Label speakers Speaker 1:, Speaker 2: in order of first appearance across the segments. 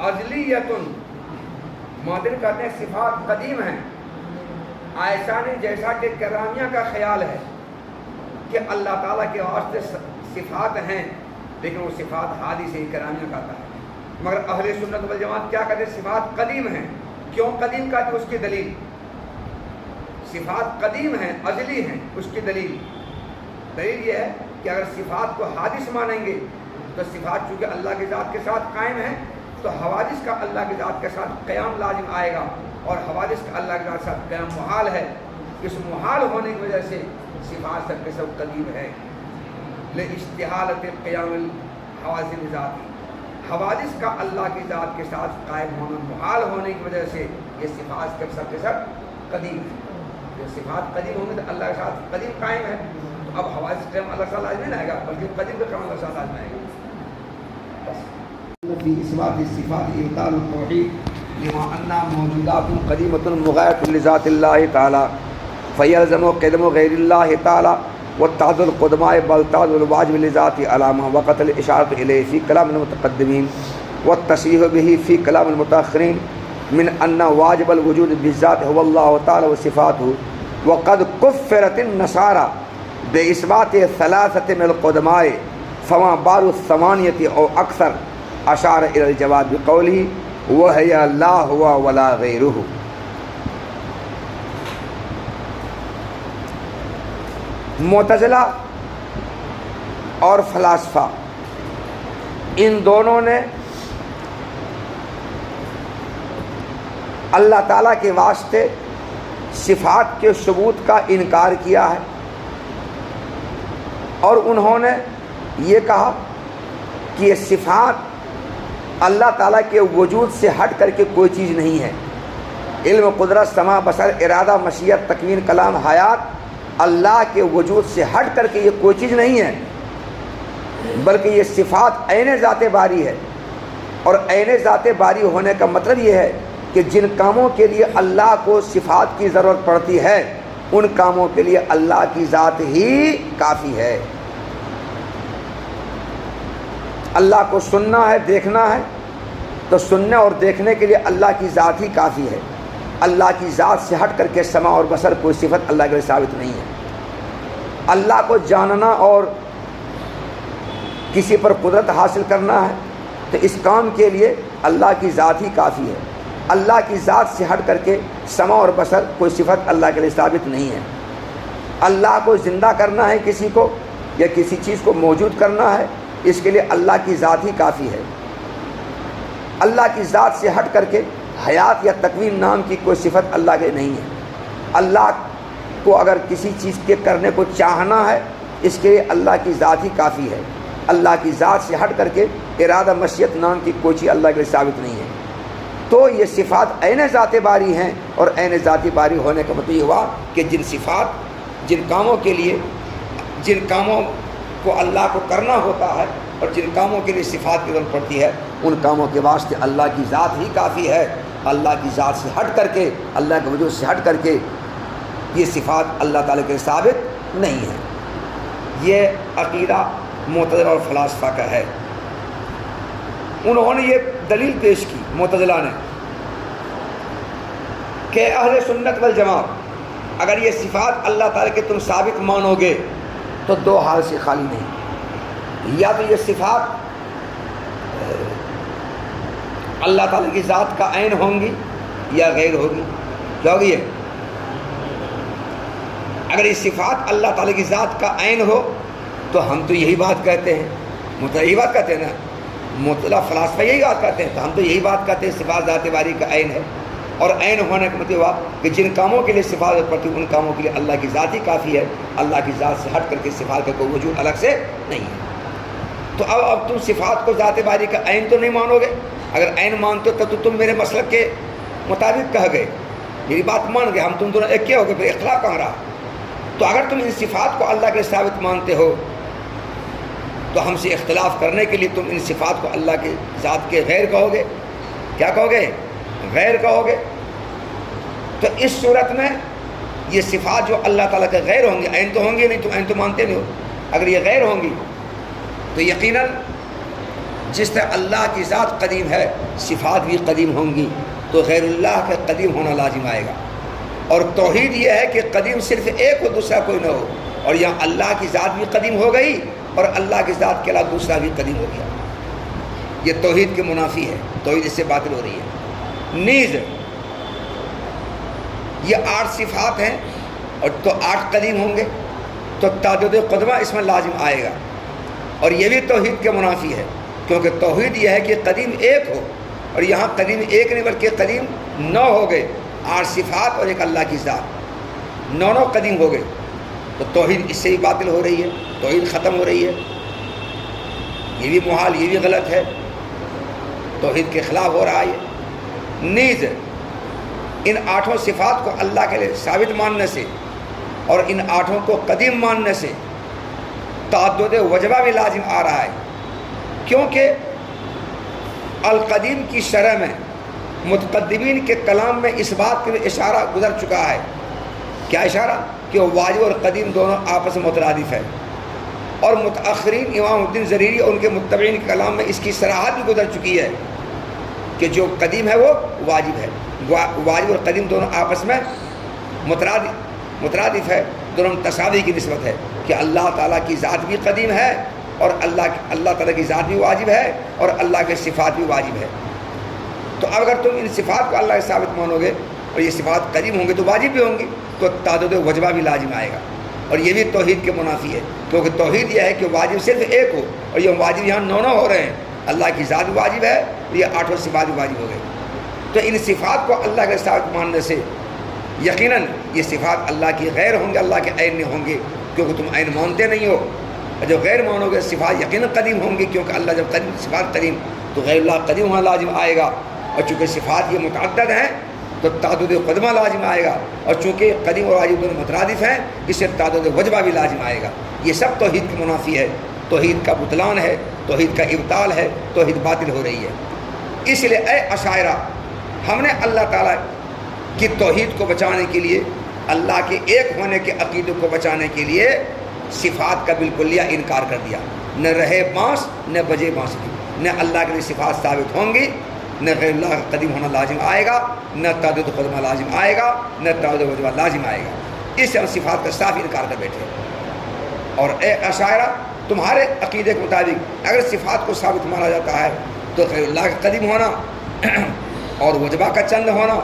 Speaker 1: ازلیتن، معدل کہتے ہیں صفات قدیم ہیں، ایسا نہیں جیسا کہ کرامیہ کا خیال ہے کہ اللہ تعالیٰ کے واسطے صفات ہیں لیکن وہ صفات حادث ہی کرامیہ کہتا ہے۔ مگر اہل سنت والجماعت کیا کہتے ہیں؟ صفات قدیم ہیں۔ کیوں قدیم کہتے ہیں؟ اس کی دلیل، صفات قدیم ہیں، ازلی ہیں، اس کی دلیل یہ ہے کہ اگر صفات کو حادث مانیں گے تو صفات چونکہ اللہ کی ذات کے ساتھ قائم ہیں تو حوادث کا اللہ کی ذات کے ساتھ قیام لازم آئے گا، اور حوادث کا اللہ کی ذات کے ساتھ قیام محال ہے۔ اس محال ہونے کی وجہ سے صفات سب کے سب قدیم ہے۔ لاستحالۃ قیام الحوادث بذاتی، حوادث کا اللہ کی ذات کے ساتھ قائم ہونا محال ہونے کی وجہ سے یہ صفات سب کے سب قدیم ہے۔ یہ صفات قدیم ہوں گے تو اللہ کے ساتھ قدیم قائم ہے، تو اب حوادث قیام اللہ تعالیٰ نہیں آئے گا بلکہ قدیم کا قیام اللہ تعالیٰ آئے گا۔ فی اثبات الصفات ابطال التوحید لما انها موجودات قدیمة مغایرة لذات اللہ تعالی فیلزم قدم غیر اللہ تعالی والتعدد القدماء بل تعدد الواجب لذات علامہ وقت الاشارة الیہ فی کلام المتقدمین والتصریح به فی کلام المتاخرین من ان واجب الوجود بالذات هو اللہ تعالی وصفاته وقد کفرت النصارى باثبات ثلاثة من القدماء فما بال الثمانیة او اکثر اشار الى الجواب بقوله وهي لا هو ولا غیره۔ معتزلہ اور فلاسفہ ان دونوں نے اللہ تعالیٰ کے واسطے صفات کے ثبوت کا انکار کیا ہے، اور انہوں نے یہ کہا کہ یہ صفات اللہ تعالیٰ کے وجود سے ہٹ کر کے کوئی چیز نہیں ہے۔ علم، قدرت، سماع، بصر، ارادہ، مشیت، تکوین، کلام، حیات اللہ کے وجود سے ہٹ کر کے یہ کوئی چیز نہیں ہے، بلکہ یہ صفات عین ذات باری ہے۔ اور عین ذات باری ہونے کا مطلب یہ ہے کہ جن کاموں کے لیے اللہ کو صفات کی ضرورت پڑتی ہے ان کاموں کے لیے اللہ کی ذات ہی کافی ہے۔ اللہ کو سننا ہے، دیکھنا ہے تو سننے اور دیکھنے کے لیے اللہ کی ذات ہی کافی ہے۔ اللہ کی ذات سے ہٹ کر کے سماع اور بصر کوئی صفت اللہ کے لیے ثابت نہیں ہے۔ اللہ کو جاننا اور کسی پر قدرت حاصل کرنا ہے تو اس کام کے لیے اللہ کی ذات ہی کافی ہے۔ اللہ کی ذات سے ہٹ کر کے سماع اور بصر کوئی صفت اللہ کے لیے ثابت نہیں ہے۔ اللہ کو زندہ کرنا ہے کسی کو یا کسی چیز کو موجود کرنا ہے، اس کے لیے اللہ کی ذات ہی کافی ہے۔ اللہ کی ذات سے ہٹ کر کے حیات یا تکوین نام کی کوئی صفت اللہ کے نہیں ہے۔ اللہ کو اگر کسی چیز کے کرنے کو چاہنا ہے اس کے لیے اللہ کی ذات ہی کافی ہے۔ اللہ کی ذات سے ہٹ کر کے ارادہ، مشیت نام کی کوئی چیز اللہ کے لیے ثابت نہیں ہے۔ تو یہ صفات عین ذات باری ہیں، اور عین ذات باری ہونے کا مطلب یہ ہوا کہ جن صفات، جن کاموں کے لیے، جن کاموں کو اللہ کو کرنا ہوتا ہے اور جن کاموں کے لیے صفات کی ضرورت پڑتی ہے ان کاموں کے واسطے اللہ کی ذات ہی کافی ہے۔ اللہ کی ذات سے ہٹ کر کے، اللہ کے وجود سے ہٹ کر کے یہ صفات اللہ تعالیٰ کے ثابت نہیں ہے۔ یہ عقیدہ معتزلہ اور فلاسفہ کا ہے۔ انہوں نے یہ دلیل پیش کی معتزلہ نے کہ اہل سنت والجماعت اگر یہ صفات اللہ تعالیٰ کے تم ثابت مانو گے تو دو حال سے خالی نہیں، یا تو یہ صفات اللہ تعالیٰ کی ذات کا عین ہوں گی یا غیر ہوگی۔ کیا ہوگی؟ یہ اگر یہ صفات اللہ تعالیٰ کی ذات کا عین ہو تو ہم تو یہی بات کہتے ہیں، معتزلہ یہی بات کہتے ہیں نا، معتزلہ فلاسفہ یہی بات کہتے ہیں، تو ہم تو یہی بات کہتے ہیں صفات ذات باری کا عین ہے۔ اور عین ہونے کا مطلب ہوا کہ جن کاموں کے لیے صفات پڑتی ان کاموں کے لیے اللہ کی ذات ہی کافی ہے، اللہ کی ذات سے ہٹ کر کے صفات کا کوئی وجود الگ سے نہیں ہے۔ تو اب تم صفات کو ذات باری کا عین تو نہیں مانو گے، اگر عین مانتے ہو تو تم میرے مسلک کے مطابق کہہ گئے، میری بات مان گئے، ہم تم دونوں ایک کیا ہو گئے، پھر اختلاف کہاں رہا؟ تو اگر تم ان صفات کو اللہ کے ثابت مانتے ہو تو ہم سے اختلاف کرنے کے لیے تم ان صفات کو اللہ کے ذات کے غیر کہو گے۔ کیا کہو گے؟ غیر کہو گے۔ تو اس صورت میں یہ صفات جو اللہ تعالیٰ کے غیر ہوں گی، عین تو ہوں گی نہیں، تو عین تو مانتے نہیں ہو، اگر یہ غیر ہوں گی تو یقیناً جس طرح اللہ کی ذات قدیم ہے صفات بھی قدیم ہوں گی، تو غیر اللہ کا قدیم ہونا لازم آئے گا۔ اور توحید یہ ہے کہ قدیم صرف ایک ہو، دوسرا کوئی نہ ہو، اور یہاں اللہ کی ذات بھی قدیم ہو گئی اور اللہ کی ذات کے علاوہ دوسرا بھی قدیم ہو گیا۔ یہ توحید کے منافی ہے، توحید اس سے باطل ہو رہی ہے۔ نیز یہ 8 صفات ہیں اور تو 8 قدیم ہوں گے، تو تعدد قدمہ اس میں لازم آئے گا، اور یہ بھی توحید کے منافی ہے، کیونکہ توحید یہ ہے کہ قدیم ایک ہو، اور یہاں قدیم ایک نہیں بلکہ قدیم 9 ہو گئے، 8 صفات اور ایک اللہ کی ذات، 9 قدیم ہو گئے، تو توحید اس سے ہی باطل ہو رہی ہے، توحید ختم ہو رہی ہے۔ یہ بھی محال، یہ بھی غلط ہے، توحید کے خلاف ہو رہا ہے۔ نیز ان 8 صفات کو اللہ کے لیے ثابت ماننے سے اور ان 8 کو قدیم ماننے سے تعدد وجبہ بھی لازم آ رہا ہے، کیونکہ القدیم کی شرح میں متقدمین کے کلام میں اس بات کے اشارہ گزر چکا ہے۔ کیا اشارہ؟ کہ واجب اور قدیم دونوں آپس میں مترادف ہے، اور متأخرین امام الدین زریری اور ان کے متبعین کے کلام میں اس کی صراحت بھی گزر چکی ہے کہ جو قدیم ہے وہ واجب ہے۔ واجب اور قدیم دونوں آپس میں مترادف ہے، دونوں تساوی کی نسبت ہے، کہ اللہ تعالیٰ کی ذات بھی قدیم ہے اور اللہ تعالیٰ کی ذات بھی واجب ہے اور اللہ کے صفات بھی واجب ہے۔ تو اگر تم ان صفات کو اللہ کے ثابت مانو گے اور یہ صفات قدیم ہوں گے تو واجب بھی ہوں گی، تو تعدد وجبہ بھی لازم آئے گا، اور یہ بھی توحید کے منافی ہے، کیونکہ توحید یہ ہے کہ واجب صرف ایک ہو، اور یہ واجب یہاں 9 ہو رہے ہیں، اللہ کی ذات بھی واجب ہے، یہ 8 صفات بھی واجب ہو گئے۔ تو ان صفات کو اللہ کے ثابت ماننے سے یقیناً یہ صفات اللہ کی غیر ہوں گے، اللہ کے عین نہیں ہوں گے، کیونکہ تم عین مانتے نہیں ہو۔ جو غیر مانو گے صفات یقیناً قدیم ہوں گی، کیونکہ اللہ جب قدیم صفات قدیم تو غیر اللہ قدیم ہونا لازم آئے گا، اور چونکہ صفات یہ متعدد ہیں تو تعدد قدمہ لازم آئے گا، اور چونکہ قدیم اور واجب دونوں مترادف ہیں اس سے تعدد وجبہ بھی لازم آئے گا۔ یہ سب توحید کے منافی ہے، توحید کا بطلان ہے، توحید کا ابطال ہے، توحید باطل ہو رہی ہے۔ اس لیے اے عشائرہ، ہم نے اللہ تعالیٰ کی توحید کو بچانے کے لیے، اللہ کے ایک ہونے کے عقیدے کو بچانے کے لیے صفات کا بالکلیہ انکار کر دیا۔ نہ رہے بانس نہ بجے بانسری، نہ اللہ کے لیے صفات ثابت ہوں گی، نہ غیر اللہ کا قدیم ہونا لازم آئے گا، نہ تعدد قدمہ لازم آئے گا، نہ تعدد وجبہ لازم آئے گا۔ اس سے ہم صفات کا صاف انکار کر بیٹھے۔ اور اے عشائرہ، تمہارے عقیدے کے مطابق اگر صفات کو ثابت مانا جاتا ہے تو غیر اللہ کا قدیم ہونا اور وجبہ کا چند ہونا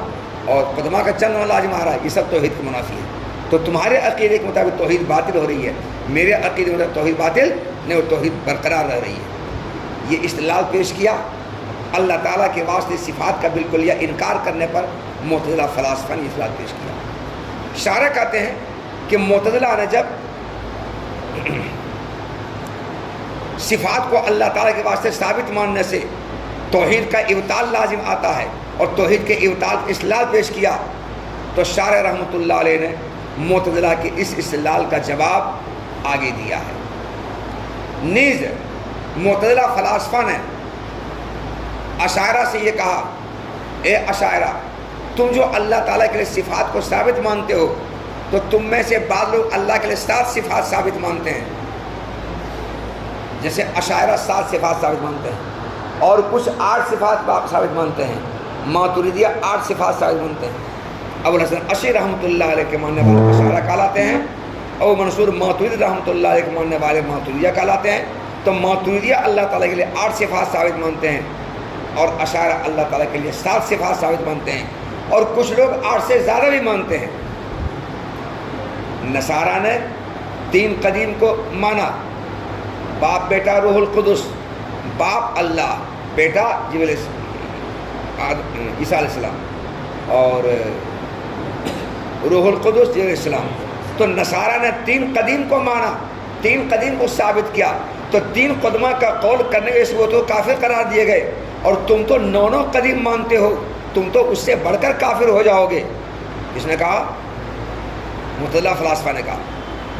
Speaker 1: اور قدمہ کا چند ہونا لازم آ رہا ہے، یہ سب توحید کے منافی ہے۔ تو تمہارے عقیدے کے مطابق توحید باطل ہو رہی ہے، میرے عقیدے کے مطابق توحید باطل نہیں، وہ توحید برقرار رہ رہی ہے۔ یہ استدلال پیش کیا اللہ تعالیٰ کے واسطے صفات کا بالکلیہ انکار کرنے پر معتزلہ فلاسفہ نے استدلال پیش کیا۔ شارح کہتے ہیں کہ معتزلہ نے جب صفات کو اللہ تعالیٰ کے واسطے ثابت ماننے سے توحید کا ابطال لازم آتا ہے اور توحید کے ابطال کا استدلال پیش کیا، تو شارح رحمۃ اللہ علیہ نے معتزلہ کے اس استدلال کا جواب آگے دیا ہے۔ نیز معتزلہ فلاسفہ نے عشائرہ سے یہ کہا، اے عشائرہ، تم جو اللہ تعالیٰ کے لیے صفات کو ثابت مانتے ہو تو تم میں سے بعض لوگ اللہ کے لیے 7 صفات ثابت مانتے ہیں، جیسے عشائرہ 7 صفات ثابت مانتے ہیں، اور کچھ 8 صفات ثابت مانتے ہیں، ماتریدیہ 8 صفات ثابت مانتے ہیں۔ ابو الحسن اشعری رحمۃ اللہ علیہ کے ماننے والے عشائرہ کہلاتے ہیں، ابو منصور ماتریدی رحمۃ اللہ علیہ کے ماننے والے ماتریدیہ کہلاتے ہیں۔ تو ماتریدیہ اللہ تعالیٰ کے لیے 8 صفات ثابت مانتے ہیں، اور عشائرہ اللہ تعالیٰ کے لیے 7 صفات ثابت مانتے ہیں، اور کچھ لوگ 8 سے زیادہ بھی مانتے ہیں۔ نصارہ نے 3 قدیم کو مانا، باپ بیٹا روح القدس، باپ اللہ، بیٹا جبریل عیسیٰ علیہ السلام، اور روح القدس جبریل علیہ السلام۔ تو نصارہ نے 3 قدیم کو مانا، 3 قدیم کو ثابت کیا، تو 3 قدمہ کا قول کرنے کے وہ تو کافر قرار دیے گئے، اور تم تو 9 قدیم مانتے ہو، تم تو اس سے بڑھ کر کافر ہو جاؤ گے۔ اس نے کہا، معتزلہ فلاسفہ نے کہا،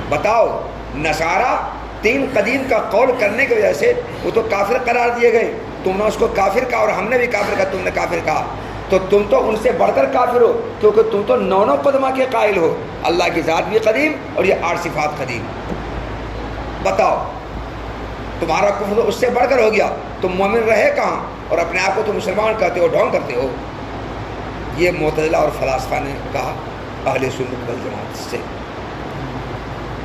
Speaker 1: بتاؤ نصارہ 3 قدیم کا قول کرنے کی وجہ سے وہ تو کافر قرار دیے گئے، تم نے اس کو کافر کہا اور ہم نے بھی کافر کہا، تم نے کافر کہا، تو تم تو ان سے بڑھ کر کافر ہو، کیونکہ تم تو 9 قدمہ کے قائل ہو، اللہ کی ذات بھی قدیم اور یہ 8 صفات قدیم۔ بتاؤ، تمہارا کفر تو اس سے بڑھ کر ہو گیا، تم مومن رہے کہاں اور اپنے آپ کو تم مسلمان کہتے ہو، ڈھونگ کرتے ہو. یہ معتزلہ اور فلاسفہ نے کہا اہل سنت والجماعت سے.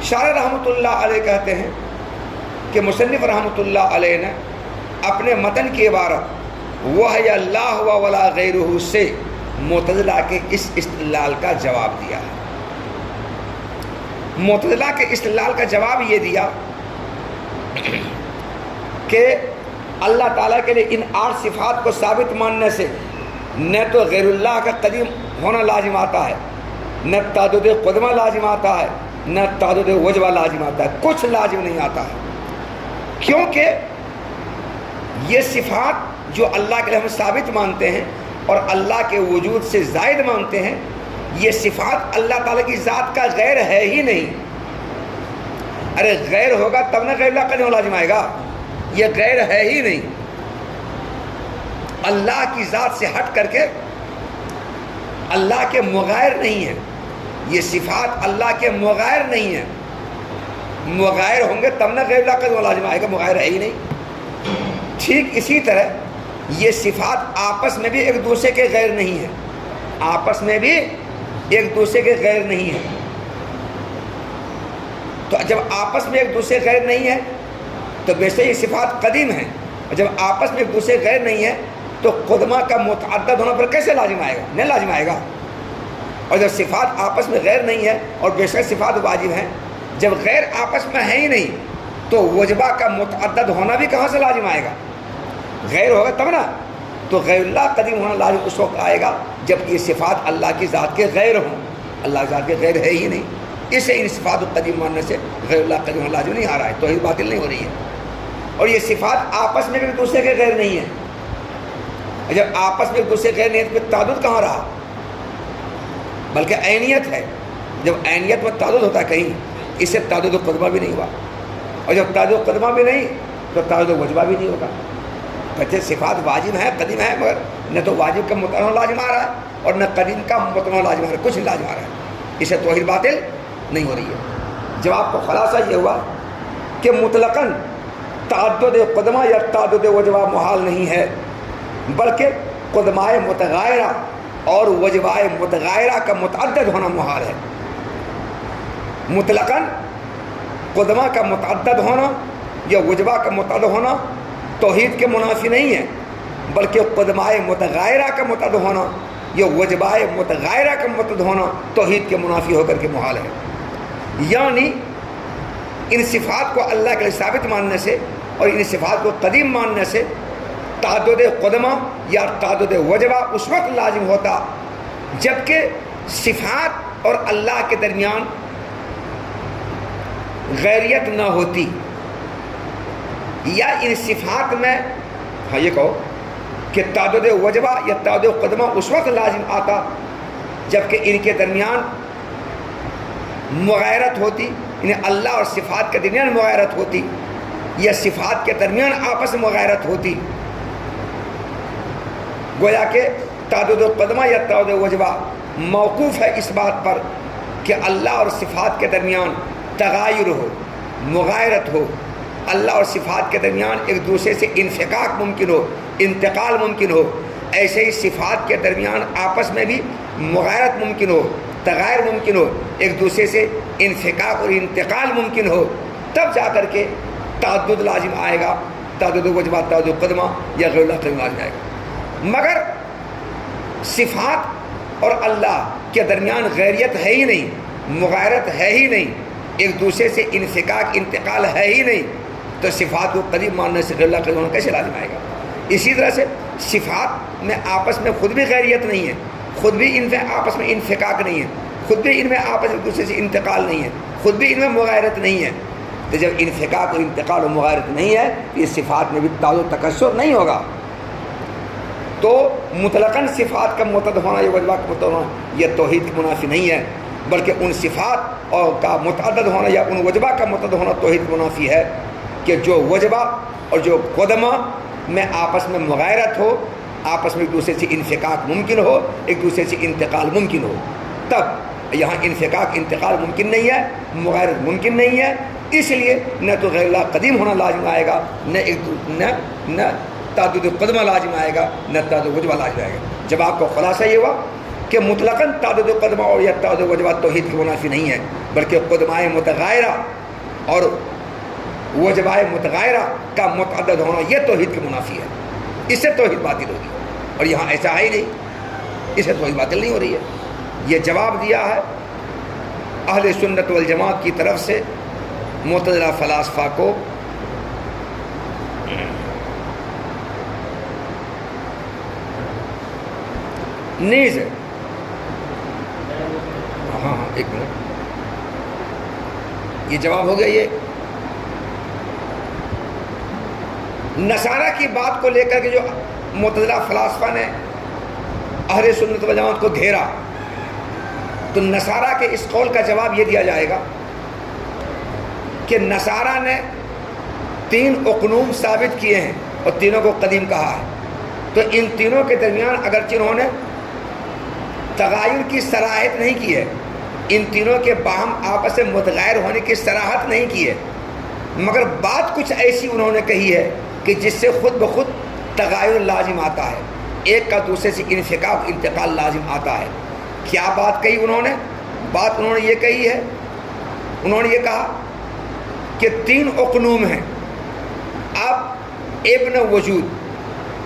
Speaker 1: شارح رحمۃ اللہ علیہ کہتے ہیں کہ مصنف رحمۃ اللہ علیہ نے اپنے متن کی عبارت وہ یا لا ہوا ولا غیرہ سے معتزلہ کے اس استدلال کا جواب دیا ہے. معتزلہ کے استدلال کا جواب یہ دیا کہ اللہ تعالیٰ کے لیے ان 8 صفات کو ثابت ماننے سے نہ تو غیر اللہ کا قدیم ہونا لازم آتا ہے، نہ تعدد قدمہ لازم آتا ہے، نہ تعدد وجبہ لازم آتا ہے، کچھ لازم نہیں آتا ہے. کیونکہ یہ صفات جو اللہ کے لیے ہم ثابت مانتے ہیں اور اللہ کے وجود سے زائد مانتے ہیں، یہ صفات اللہ تعالیٰ کی ذات کا غیر ہے ہی نہیں. ارے غیر ہوگا تب نہ غیر اللہ قدیم لازم آئے گا، یہ غیر ہے ہی نہیں. اللہ کی ذات سے ہٹ کر کے اللہ کے مغائر نہیں ہیں، یہ صفات اللہ کے مغائر نہیں ہیں. مغائر ہوں گے تب نہ غیر اللہ قدیم لازم آئے گا، مغائر ہے ہی نہیں. ٹھیک اسی طرح یہ صفات آپس میں بھی ایک دوسرے کے غیر نہیں ہیں، آپس میں بھی ایک دوسرے کے غیر نہیں ہیں. تو جب آپس میں ایک دوسرے غیر نہیں ہے تو ویسے یہ صفات قدیم ہیں، اور جب آپس میں ایک دوسرے غیر نہیں ہے تو قدمہ کا متعدد ہونا پر کیسے لازم آئے گا؟ نہیں لازم آئے گا. اور جب صفات آپس میں غیر نہیں ہے اور بے شک صفات واجب ہیں، جب غیر آپس میں ہے ہی نہیں تو وجبہ کا متعدد ہونا بھی کہاں سے لازم آئے گا؟ غیر ہوگا تب نا. تو غیر اللہ قدیم ہونا لازم اس وقت آئے گا جب یہ صفات اللہ کی ذات کے غیر ہوں. اللہ کی ذات کے غیر ہے ہی نہیں، اسے ان صفات قدیم ماننے سے غیر اللہ قدیم ہونا لازم نہیں آ رہا ہے، توحید باطل نہیں ہو رہی ہے. اور یہ صفات آپس میں بھی ایک دوسرے کے غیر نہیں ہیں. جب آپس میں ایک دوسرے کے غیر نہیں ہے تو تعدد کہاں رہا؟ بلکہ عینیت ہے. جب عینیت میں تعدد ہوتا ہے کہیں، اس سے تعدد قدمہ بھی نہیں ہوا. اور جب تعدد قدمہ بھی نہیں تو تعدد وجبہ بھی نہیں ہوگا. کہتے صفات واجب ہیں، قدیم ہیں، مگر نہ تو واجب کا متعین لازم آ رہا ہے اور نہ قدیم کا متعین لازم آ رہا ہے، کچھ نہیں لازم آ رہا ہے. اسے توحید باطل نہیں ہو رہی ہے. جواب کا خلاصہ یہ ہوا کہ مطلقاً تعدد قدمہ یا تعدد وجبہ محال نہیں ہے، بلکہ قدمائے متغائرہ اور وجبائے متغائرہ کا متعدد ہونا محال ہے. مطلقاً قدمہ کا متعدد ہونا یا وجبہ کا متعدد ہونا توحید کے منافی نہیں ہے، بلکہ قدمائے متغائرہ کا متعدد ہونا یا وجبائے متغائرہ کا متعدد ہونا توحید کے منافی ہو کر کے محال ہے. یعنی ان صفات کو اللہ کے لیے ثابت ماننے سے اور ان صفات کو قدیم ماننے سے تعدد قدمہ یا تعدد وجبہ اس وقت لازم ہوتا جبکہ صفات اور اللہ کے درمیان غیریت نہ ہوتی، یا ان صفات میں یہ کہو کہ تعدد وجبہ یا تعدد قدمہ اس وقت لازم آتا جبکہ ان کے درمیان مغایرت ہوتی، انہیں اللہ اور صفات کے درمیان مغایرت ہوتی یا صفات کے درمیان آپس میں مغایرت ہوتی. گویا کہ تعدد قدمہ یا تعدد وجبہ موقوف ہے اس بات پر کہ اللہ اور صفات کے درمیان تغایر ہو، مغایرت ہو، اللہ اور صفات کے درمیان ایک دوسرے سے انفکاک ممکن ہو، انتقال ممکن ہو. ایسے ہی صفات کے درمیان آپس میں بھی مغایرت ممکن ہو، تغیر ممکن ہو، ایک دوسرے سے انفکاک اور انتقال ممکن ہو، تب جا کر کے تعدد لازم آئے گا، تعدد وجبہ تعدد قدمہ یا غیر اللہ قدیم لازم آئے گا. مگر صفات اور اللہ کے درمیان غیریت ہے ہی نہیں، مغایرت ہے ہی نہیں، ایک دوسرے سے انفکاک انتقال ہے ہی نہیں، تو صفات کو قدیم ماننے سے غیر اللہ قدیم ہونا کیسے لازم آئے گا؟ اسی طرح سے صفات میں آپس میں خود بھی غیریت نہیں ہے، خود بھی ان میں آپس میں انفکاک نہیں ہے، خود بھی ان میں آپس ایک دوسرے سے انتقال نہیں ہے، خود بھی ان میں مغایرت نہیں ہے. تو جب انفکاک اور انتقال و مغایرت نہیں ہے تو اس صفات میں بھی تعدد تکثر نہیں ہوگا. تو مطلقاً صفات کا متعدد ہونا یا وجبہ کا متعدد ہونا یہ توحید کی منافی نہیں ہے، بلکہ ان صفات اور کا متعدد ہونا یا ان وجبہ کا متعدد ہونا توحید کی منافی ہے کہ جو وجبہ اور جو قدمہ میں آپس میں مغایرت ہو، آپس میں ایک دوسرے سے انفکاک ممکن ہو، ایک دوسرے سے انتقال ممکن ہو. تب یہاں انفکاک انتقال ممکن نہیں ہے، مغایرت ممکن نہیں ہے، اس لیے نہ تو غیر اللہ قدیم ہونا لازم آئے گا، نہ تعدد قدمہ لازم آئے گا، نہ تعدد وجبہ لازم آئے گا۔ جواب کا خلاصہ یہ ہوا کہ مطلقاً تعدد قدمہ اور یا تعدد وجبہ توحید کی منافی نہیں ہے، بلکہ قدمائے متغائرہ اور وجبائے متغائرہ کا متعدد ہونا یہ توحید کی منافی ہے، اس سے توحید باطل ہوگی، اور یہاں ایسا ہے ہی نہیں، اس سے توحید باطل نہیں ہو رہی ہے۔ یہ جواب دیا ہے اہل سنت والجماعت کی طرف سے معتزلہ فلاسفہ کو نیز ہاں ایک منٹ، یہ جواب ہو گیا۔ یہ نصارہ کی بات کو لے کر کے جو معتزلہ فلاسفہ نے اہل سنت والجماعت کو گھیرا، تو نصارہ کے اس قول کا جواب یہ دیا جائے گا کہ نصارہ نے 3 اقنوم ثابت کیے ہیں اور تینوں کو قدیم کہا ہے، تو ان تینوں کے درمیان اگرچہ انہوں نے تغیر کی صراحت نہیں کی ہے، ان تینوں کے باہم آپس میں متغیر ہونے کی صراحت نہیں کی ہے، مگر بات کچھ ایسی انہوں نے کہی ہے کہ جس سے خود بخود تغیر لازم آتا ہے، ایک کا دوسرے سے انفکاک انتقال لازم آتا ہے۔ کیا بات کہی انہوں نے؟ بات انہوں نے یہ کہی ہے، انہوں نے یہ کہا کہ 3 اقنوم ہیں، اب ابن وجود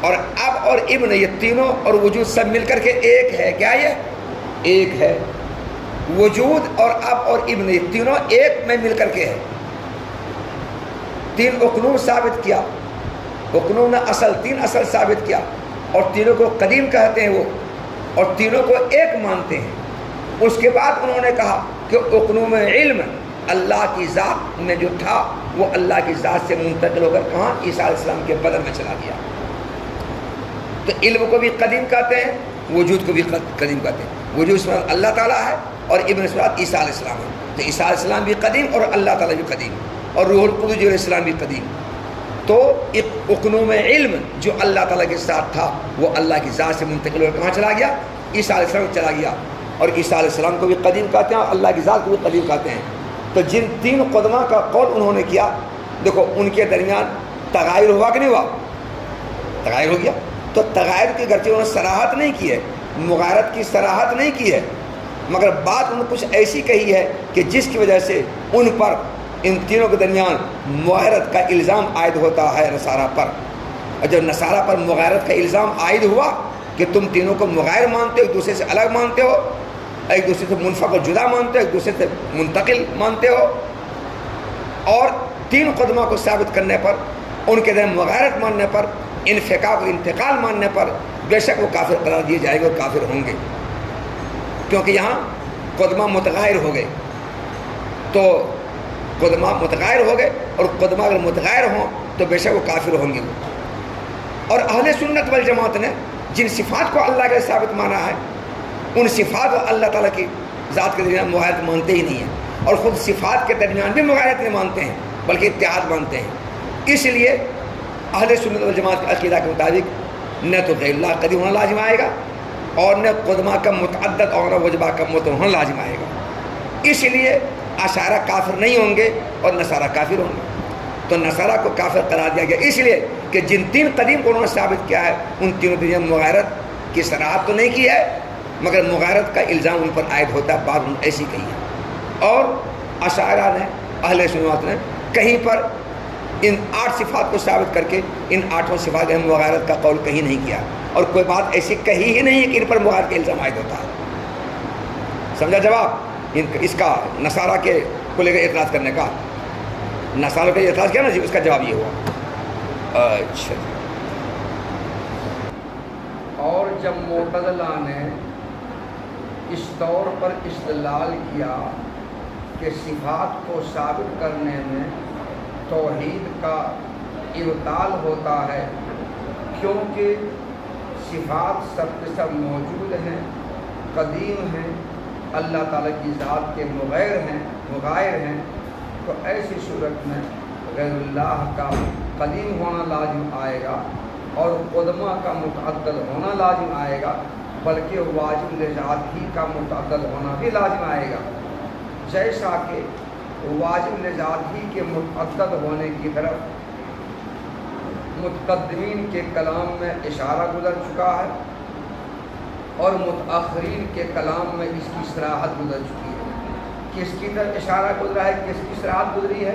Speaker 1: اور اب اور ابن، یہ تینوں اور وجود سب مل کر کے ایک ہے۔ کیا یہ ایک ہے؟ وجود اور اب اور ابن یہ تینوں ایک میں مل کر کے ہے۔ 3 اقنوم ثابت کیا، اقنوم نے 3 اصل ثابت کیا، اور تینوں کو قدیم کہتے ہیں وہ، اور تینوں کو ایک مانتے ہیں۔ اس کے بعد انہوں نے کہا کہ اقنوم علم اللہ کی ذات میں جو تھا وہ اللہ کی ذات سے منتقل ہو کر کہاں؟ عیسیٰ علیہ السلام کے بدن میں چلا گیا۔ تو علم کو بھی قدیم کہتے ہیں، وجود کو بھی قدیم کہتے ہیں۔ وجود اس وقت اللہ تعالیٰ ہے اور ابن اس وقت عیسیٰ علیہ السلام ہے، تو عیسیٰ علیہ السلام بھی قدیم اور اللہ تعالیٰ بھی قدیم، اور روح القدس علیہ السلام بھی قدیم۔ تو اقنوم علم جو اللہ تعالیٰ کے ساتھ تھا وہ اللہ کی ذات سے منتقل ہو کر کہاں چلا گیا؟ عیسیٰ علیہ السلام چلا گیا، اور عیسیٰ علیہ السلام کو بھی قدیم کہتے ہیں اور اللہ کی ذات کو بھی قدیم کہتے ہیں۔ تو جن 3 قدمہ کا قول انہوں نے کیا، دیکھو ان کے درمیان تغیر ہوا کہ نہیں ہوا؟ تغیر ہو گیا۔ تو تغیر کی گرچہ انہوں نے صراحت نہیں کی ہے، مغایرت کی صراحت نہیں کی ہے، مگر بات انہوں نے کچھ ایسی کہی ہے کہ جس کی وجہ سے ان پر، ان تینوں کے درمیان مغایرت کا الزام عائد ہوتا ہے نصارہ پر۔ اور جب نصارہ پر مغایرت کا الزام عائد ہوا کہ تم تینوں کو مغایر مانتے ہو، ایک دوسرے سے الگ مانتے ہو، ایک دوسرے سے منفک و جدا مانتے ہو، ایک دوسرے سے منتقل مانتے ہو، اور 3 قدمہ کو ثابت کرنے پر، ان کے درمیان مغایرت ماننے پر، انفکاک و انتقال ماننے پر بے شک وہ کافر قرار دیے جائیں گے اور کافر ہوں گے، کیونکہ یہاں قدمہ متغیر ہو گئے۔ تو قدمہ متغیر ہو گئے، اور قدمہ اگر متغیر ہوں تو بے شک وہ کافر ہوں گے۔ اور اہل سنت والجماعت نے جن صفات کو اللہ کے ثابت مانا ہے، ان صفات کو اللہ تعالیٰ کی ذات کے درمیان مغایرت مانتے ہی نہیں ہیں، اور خود صفات کے درمیان بھی مغایرت نہیں مانتے ہیں بلکہ اتحاد مانتے ہیں۔ اس لیے اہل سنت والجماعت کے عقیدہ کے مطابق نہ تو غیر اللہ قدیم ہونا لازم آئے گا، اور نہ قدمہ کا متعدد اور نہ وجبہ کا متعدد ہونا لازم آئے گا۔ اس لیے اشاعرہ کافر نہیں ہوں گے اور نصارہ کافر ہوں گے۔ تو نصارہ کو کافر قرار دیا گیا اس لیے کہ جن 3 قدیم کو انہوں نے ثابت کیا ہے، ان تینوں کے درمیان مغایرت کی صراحت تو نہیں کی ہے، مگر مغایرت کا الزام ان پر عائد ہوتا ہے، بات ان ایسی کہی ہے۔ اور اشاعرہ نے، اہل سنت نے کہیں پر ان 8 صفات کو ثابت کر کے ان 8 صفات کے مغایرت کا قول کہیں نہیں کیا، اور کوئی بات ایسی کہی ہی نہیں کہ ان پر مغایرت کا الزام عائد ہوتا ہے۔ سمجھا جواب اس کا؟ نصارہ کے کو لے کر اعتراض کرنے کا، نصارہ کا اعتراض کیا نا جی، اس کا جواب یہ ہوا۔ اچھا،
Speaker 2: اور جب معتزلہ نے اس طور پر استدلال کیا کہ صفات کو ثابت کرنے میں توحید کا ابطال ہوتا ہے، کیونکہ صفات سب کے سب موجود ہیں، قدیم ہیں، اللہ تعالیٰ کی ذات کے مغایر ہیں، تو ایسی صورت میں غیر اللہ کا قدیم ہونا لازم آئے گا اور قدمہ کا متعدد ہونا لازم آئے گا، بلکہ واجب لذات ہی کا متعدد ہونا بھی لازم آئے گا، جیسا کہ واجب لذات ہی کے متعدد ہونے کی طرف متقدمین کے کلام میں اشارہ گزر چکا ہے اور متأخرین کے کلام میں اس کی صراحت گزر چکی ہے۔ کس کی طرف اشارہ گزرا ہے، کس کی صراحت گزری ہے؟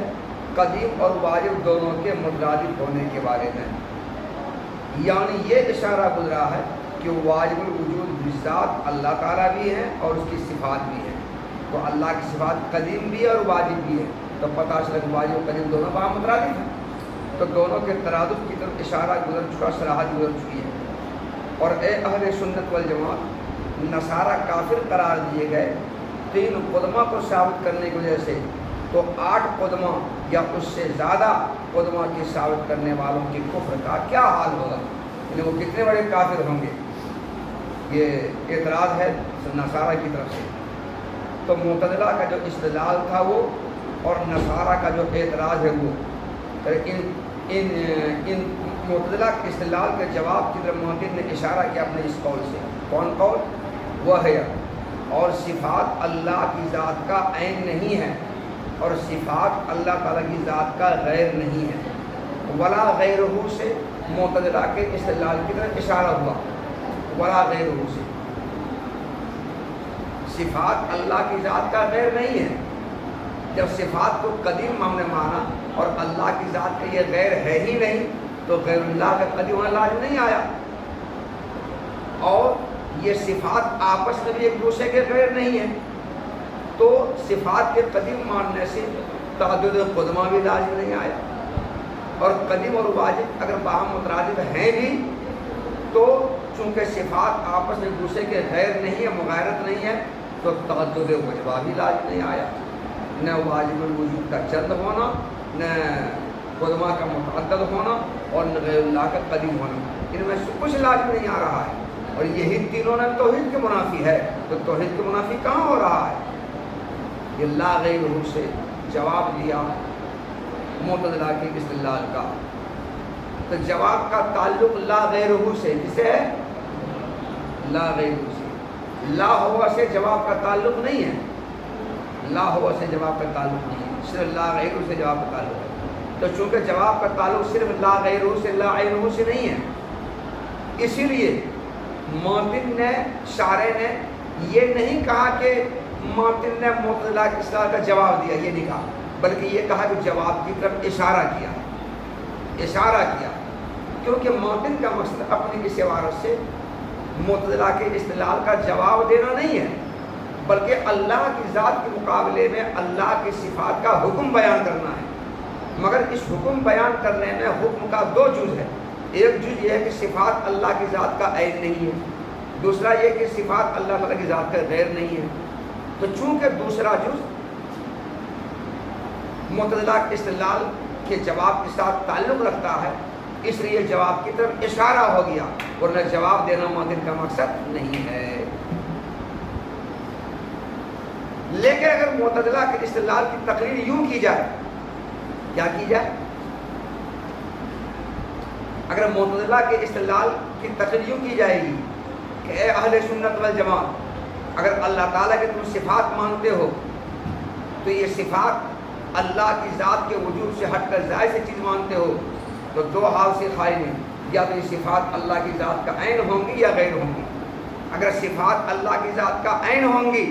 Speaker 2: قدیم اور واجب دونوں کے مترادف ہونے کے بارے میں، یعنی یہ اشارہ گزرا ہے کہ واجب الوجود بذات اللہ تعالیٰ بھی ہیں اور اس کی صفات بھی ہیں۔ تو اللہ کی صفات قدیم بھی ہے اور واجب بھی ہے، تو پتہ چلا کہ واجب و قدیم دونوں باہم مترادف ہیں، تو دونوں کے ترادف کی طرف اشارہ گزر چکا، صراحت گزر چکی ہے۔ اور اے اہل سنت والجماعت، نصارہ کافر قرار دیے گئے 3 قدمہ کو ثابت کرنے کی وجہ سے، تو 8 قدمہ یا اس سے زیادہ قدمہ کی ثابت کرنے والوں کی کفر کا کیا حال ہوگا، یعنی وہ کتنے بڑے کافر ہوں گے۔ یہ اعتراض ہے نصارہ کی طرف سے۔ تو معتزلہ کا جو استدلال تھا وہ، اور نصارہ کا جو اعتراض ہے وہ، ان معتزلہ کے استدلال کے جواب کی طرف محدث نے اشارہ کیا اپنے اس قول سے۔ کون قول؟ وہ ہے اور صفات اللہ کی ذات کا عین نہیں ہے، اور صفات اللہ تعالیٰ کی ذات کا غیر نہیں ہے۔ ولا غیرہ سے معتزلہ کے استدلال کی طرف اشارہ ہوا، ولا غیرہ سے صفات اللہ کی ذات کا غیر نہیں ہے۔ جب صفات کو قدیم ہم نے مانا اور اللہ کی ذات کا یہ غیر ہے ہی نہیں، تو غیر اللہ کا قدیم ہونا لازم نہیں آیا، اور یہ صفات آپس میں بھی ایک دوسرے کے غیر نہیں ہیں، تو صفات کے قدیم ماننے سے تعدد قدمہ بھی لازم نہیں آیا، اور قدیم اور واجب اگر باہم مترادف ہیں بھی، تو چونکہ صفات آپس میں ایک دوسرے کے غیر نہیں ہے، مغایرت نہیں ہے، تو تعدد وجبہ بھی لازم نہیں آیا، نہ واجب الوجود کا چند ہونا، نہ قدمہ کا متعدد ہونا، اور نہ غیر اللہ کا قدیم ہونا، ان میں سے کچھ لازم نہیں آ رہا ہے، اور یہی تینوں نے توحید کے منافی ہے، تو توحید کے منافی کہاں ہو رہا ہے؟ یہ لا غیرہ سے جواب دیا معتزلہ کے استدلال کا، تو جواب کا تعلق لا غیرہ سے، کسے ہے؟ لا غیرہ سے، لا ہوا سے جواب کا تعلق نہیں ہے، لا ہوا سے جواب کا تعلق نہیں ہے، صرف لا غیرہ سے جواب کا تعلق ہے۔ تو چونکہ جواب کا تعلق صرف لا غیرہ سے، لا عینہ سے نہیں ہے، اسی لیے معتزلہ نے، شارح نے یہ نہیں کہا کہ معتزلہ نے معتزلہ کے استدلال کا جواب دیا، یہ نہیں کہا، بلکہ یہ کہا کہ جواب کی طرف اشارہ کیا، اشارہ کیا، کیونکہ معتزلہ کا مقصد اپنی کسی عبارت سے معتزلہ کے استدلال کا جواب دینا نہیں ہے، بلکہ اللہ کی ذات کے مقابلے میں اللہ کی صفات کا حکم بیان کرنا ہے۔ مگر اس حکم بیان کرنے میں حکم کا 2 جز ہے، ایک جز یہ ہے کہ صفات اللہ کی ذات کا عین نہیں ہے، دوسرا یہ کہ صفات اللہ تعالیٰ کی ذات کا غیر نہیں ہے۔ تو چونکہ دوسرا جز معتزلہ کے استدلال کے جواب کے ساتھ تعلق رکھتا ہے، اس لیے جواب کی طرف اشارہ ہو گیا، ورنہ جواب دینا معتزلہ کا مقصد نہیں ہے۔ لیکن اگر معتزلہ کے استدلال کی تقریر یوں کی جائے، کیا کی جائے؟ اگر معتزلہ کے استدلال کی تقریر یوں کی جائے گی کہ اے اہل سنت والجماعت، اگر اللہ تعالیٰ کے تم صفات مانتے ہو تو یہ صفات اللہ کی ذات کے وجود سے ہٹ کر زائد سے چیز مانتے ہو، تو 2 حال سے قائم ہیں، یا تو یہ صفات اللہ کی ذات کا عین ہوں گی یا غیر ہوں گی۔ اگر صفات اللہ کی ذات کا عین ہوں گی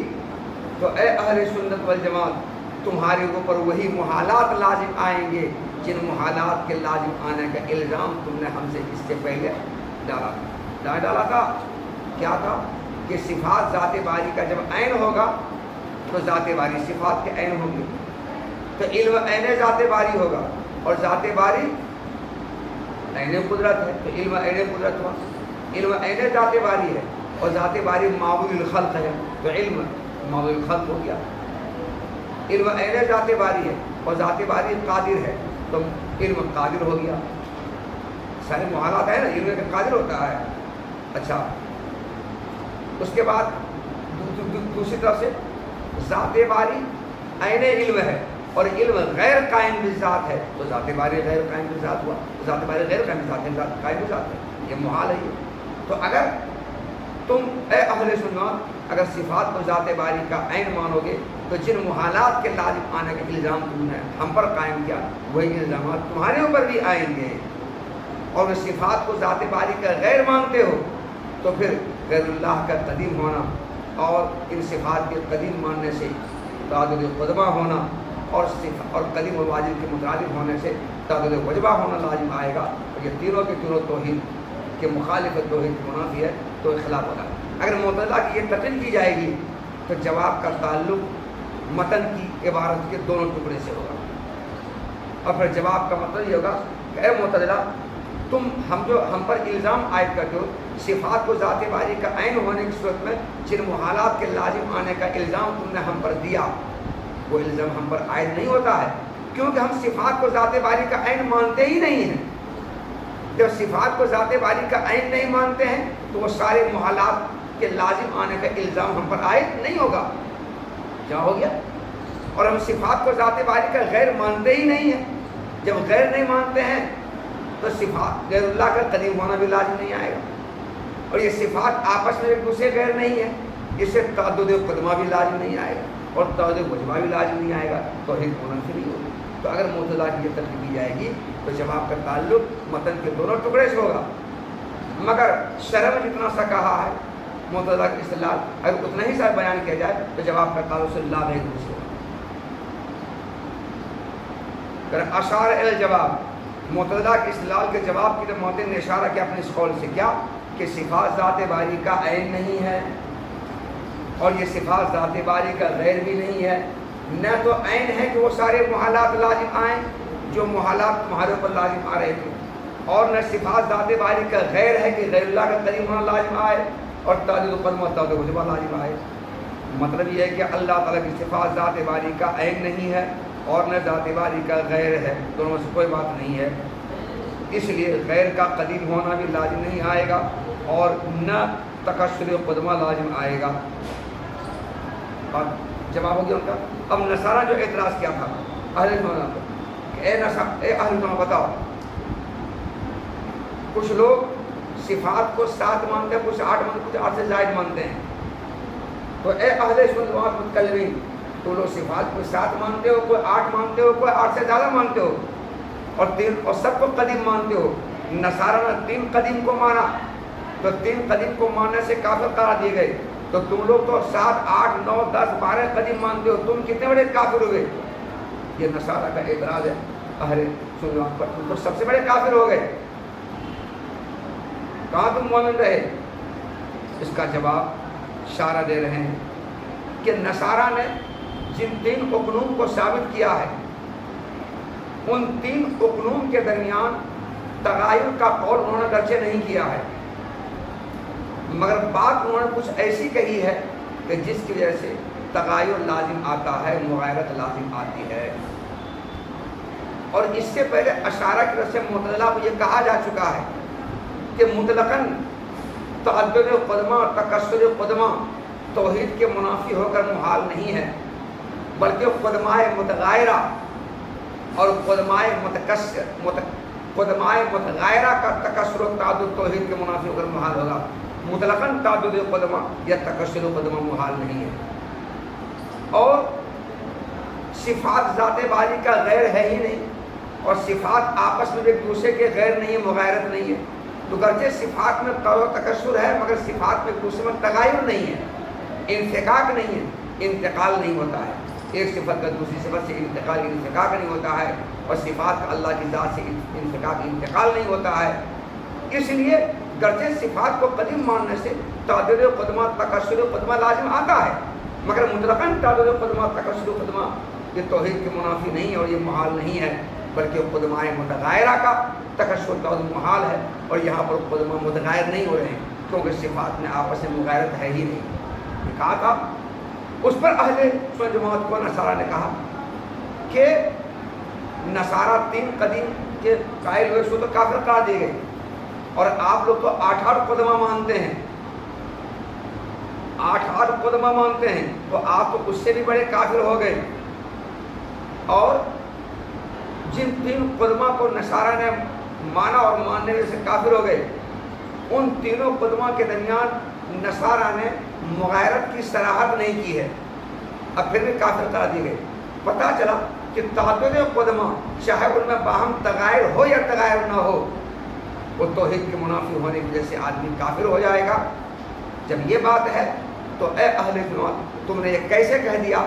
Speaker 2: تو اے اہل سنت والجماعت، تمہارے اوپر وہی محالات لازم آئیں گے جن محالات کے لازم آنے کا الزام تم نے ہم سے اس سے پہلے ڈالا تھا۔ کیا تھا؟ کہ صفات ذات باری کا جب عین ہوگا تو ذات باری صفات کے عین ہوں گے، تو علم عین ذات باری ہوگا، اور ذات باری عین قدرت ہے، تو علم عین قدرت ہوا، علم عین ذات باری ہے، اور ذات باری معبود الخلق ہے، تو علم معبود الخلق ہو گیا۔ علم عین ذات باری ہے اور ذات باری قادر ہے، تو علم قادر ہو گیا۔ سارے محالات ہیں نا، علم کا قادر ہوتا ہے۔ اچھا، اس کے بعد دوسری طرف سے ذات باری عین علم ہے اور علم غیر قائم بذات ہے، تو ذات باری غیر قائم بذات ہوا، ذات باری غیر قائم بذات ہے، ذات قائم بذات ہے، یہ محال ہے یہ۔ تو اگر تم اے اہل سنت اگر صفات کو ذات باری کا عین مانو گے تو جن محالات کے لازم آنے کا الزام تم نے ہم پر قائم کیا، وہی الزامات تمہارے اوپر بھی آئیں گے۔ اور اس صفات کو ذات باری کا غیر مانتے ہو تو پھر غیر اللہ کا قدیم ہونا اور ان صفات کے قدیم ماننے سے تعدد قدمہ ہونا اور قدیم و واجب کے مترادف ہونے سے تعدد وجبہ ہونا لازم آئے گا. اور یہ تینوں کے تینوں توحید کے مخالف توحید کی منافی ہے تو اختلاف ہوگا. اگر معتزلہ کی یہ تقریر کی جائے گی تو جواب کا تعلق متن کی عبارت کے دونوں ٹکڑے سے ہوگا اور پھر جواب کا مطلب یہ ہوگا کہ اے معتزلہ تم ہم پر الزام عائد کرتے ہو صفات کو ذات باری کا عین ہونے کی صورت میں جن محالات کے لازم آنے کا الزام تم نے ہم پر دیا وہ الزام ہم پر عائد نہیں ہوتا ہے کیونکہ ہم صفات کو ذات باری کا عین مانتے ہی نہیں ہیں. جب صفات کو ذات باری کا عین نہیں مانتے ہیں تو وہ سارے محالات کے لازم آنے کا الزام ہم پر عائد نہیں ہوگا. کیا ہو گیا؟ اور ہم صفات کو ذات باری کا غیر مانتے ہی نہیں ہیں. جب غیر نہیں مانتے ہیں تو صفات غیر اللہ کا قدیم ہونا بھی لازم نہیں آئے گا. اور یہ صفات آپس میں ایک دوسرے غیر نہیں ہے اس سے تعدد قدمہ بھی لازم نہیں آئے گا اور تعدد وجبہ بھی لازم نہیں آئے گا توحید منافی نہیں ہوگی. تو اگر معتزلہ کی یہ تقریر کی جائے گی تو جواب کا تعلق متن کے دونوں ٹکڑے سے ہوگا. مگر شرح میں جتنا سا کہا ہے معتزلہ کی استدلال اگر اتنا ہی سا بیان کیا جائے تو جواب کا تعلق سے لا غیر سے ہوگا. اگر اشار الجواب معتزلہ کی استدلال کے جواب کی طرف معتزلہ نے اشارہ کیا اپنے اس قول سے کیا کہ صفات ذات باری کا عین نہیں ہے اور یہ صفات ذات باری کا غیر بھی نہیں ہے. نہ تو عین ہے کہ وہ سارے محالات لازم آئیں جو محالات محالوں پر لازم آ رہے تھے اور نہ صفات ذات باری کا غیر ہے کہ غیر اللہ کا قریب ہونا لازم آئے اور تعدد قدم و تعدد وجبہ لازم آئے. مطلب یہ ہے کہ اللہ تعالیٰ کی صفات ذات باری کا عین نہیں ہے اور نہ ذات باری کا غیر ہے. دونوں میں سے کوئی بات نہیں ہے. اس لیے غیر کا قدیم ہونا بھی لازم نہیں آئے گا اور نہ تکثر قدمہ لازم آئے گا. اور جواب ہو گیا ان کا. اب نصارہ جو اعتراض کیا تھا اہل سنت کو کہ اے اہل سنت بتاؤ کچھ لوگ صفات کو 7 مانتے ہیں کچھ 8 مانتے ہیں کچھ 8 سے زائد مانتے ہیں. تو اے اہل سنت متکلمین تو لوگ صفات کو 7 مانتے ہو کوئی 8 مانتے ہو کوئی 8 سے زیادہ مانتے ہو اور سب کو قدیم مانتے ہو. نصارہ نے 3 قدیم کو مانا تو 3 قدیم کو ماننے سے کافر قرار دیے گئے. تو تم لوگ تو 7 8 9 10 12 قدیم مانتے ہو تم کتنے بڑے کافر ہوئے. یہ نصارہ کا اعتراض ہے اہل سنت پر. تم تو سب سے بڑے کافر ہو گئے. کہاں تم مومن رہے؟ اس کا جواب اشارہ دے رہے ہیں کہ نصارہ نے جن 3 اقنوم کو ثابت کیا ہے ان 3 اقنوم کے درمیان تغیر کا قول انہوں نے درج نہیں کیا ہے مگر بات انہوں نے کچھ ایسی کہی ہے کہ جس کی وجہ سے تغیر لازم آتا ہے مغایرت لازم آتی ہے. اور اس سے پہلے اشارہ کی طرف سے معتزلہ کو یہ کہا جا چکا ہے کہ مطلقاً تعدد قدمہ تکثر قدمہ توحید کے منافی ہو کر محال نہیں ہے بلکہ قدمہ متغایرہ اور قدمہ متغایرہ کا تکثر و تعدد توحید کے منافی ہو کر محال ہوگا. مطلقاً تعدد قدمہ یا تکثر قدمہ محال نہیں ہے. اور صفات ذات باری کا غیر ہے ہی نہیں اور صفات آپس میں ایک دوسرے کے غیر نہیں ہے مغایرت نہیں ہے. تو گرچہ صفات میں تکثر ہے مگر صفات میں ایک دوسرے میں تغایر نہیں ہے انفکاک نہیں ہے انتقال نہیں ہوتا ہے. ایک صفت کا دوسری صفت سے انتقال انفکاک نہیں ہوتا ہے اور صفات کا اللہ کی ذات سے انفکاک انتقال نہیں ہوتا ہے. اس لیے گرچہ صفات کو قدیم ماننے سے تعدد قدمہ تکثر قدمہ لازم آتا ہے مگر مطلقاً تعدد قدمہ تکثر قدمہ یہ توحید کے منافی نہیں ہے اور یہ محال نہیں ہے بلکہ قدمہ متغایرہ کا تکثر تعدد محال ہے. اور یہاں پر قدمہ متغیر نہیں ہو رہے ہیں کیونکہ صفات میں آپس میں مغایرت ہے ہی نہیں. یہ کہا تھا اس پر اہل سنت جماعت کو نصارہ نے کہا کہ نصارہ 3 قدیم کے قائل ہوئے سو تو کافر قرار دیے گئے اور آپ لوگ تو 8 قدمہ مانتے ہیں 8 قدمہ مانتے ہیں تو آپ تو اس سے بھی بڑے کافر ہو گئے. اور جن 3 قدمہ کو نصارہ نے مانا اور ماننے سے کافر ہو گئے ان تینوں قدمہ کے درمیان نصارہ نے مغایرت کی صراحت نہیں کی ہے اب پھر بھی کافر قرار دیے گئے. پتہ چلا کہ تعدد قدمہ چاہے ان میں باہم تغایر ہو یا تغایر نہ ہو وہ توحید کے منافی ہونے کی وجہ سے آدمی کافر ہو جائے گا۔ جب یہ بات ہے تو اے اہل جماعت، تم نے یہ کیسے کہہ دیا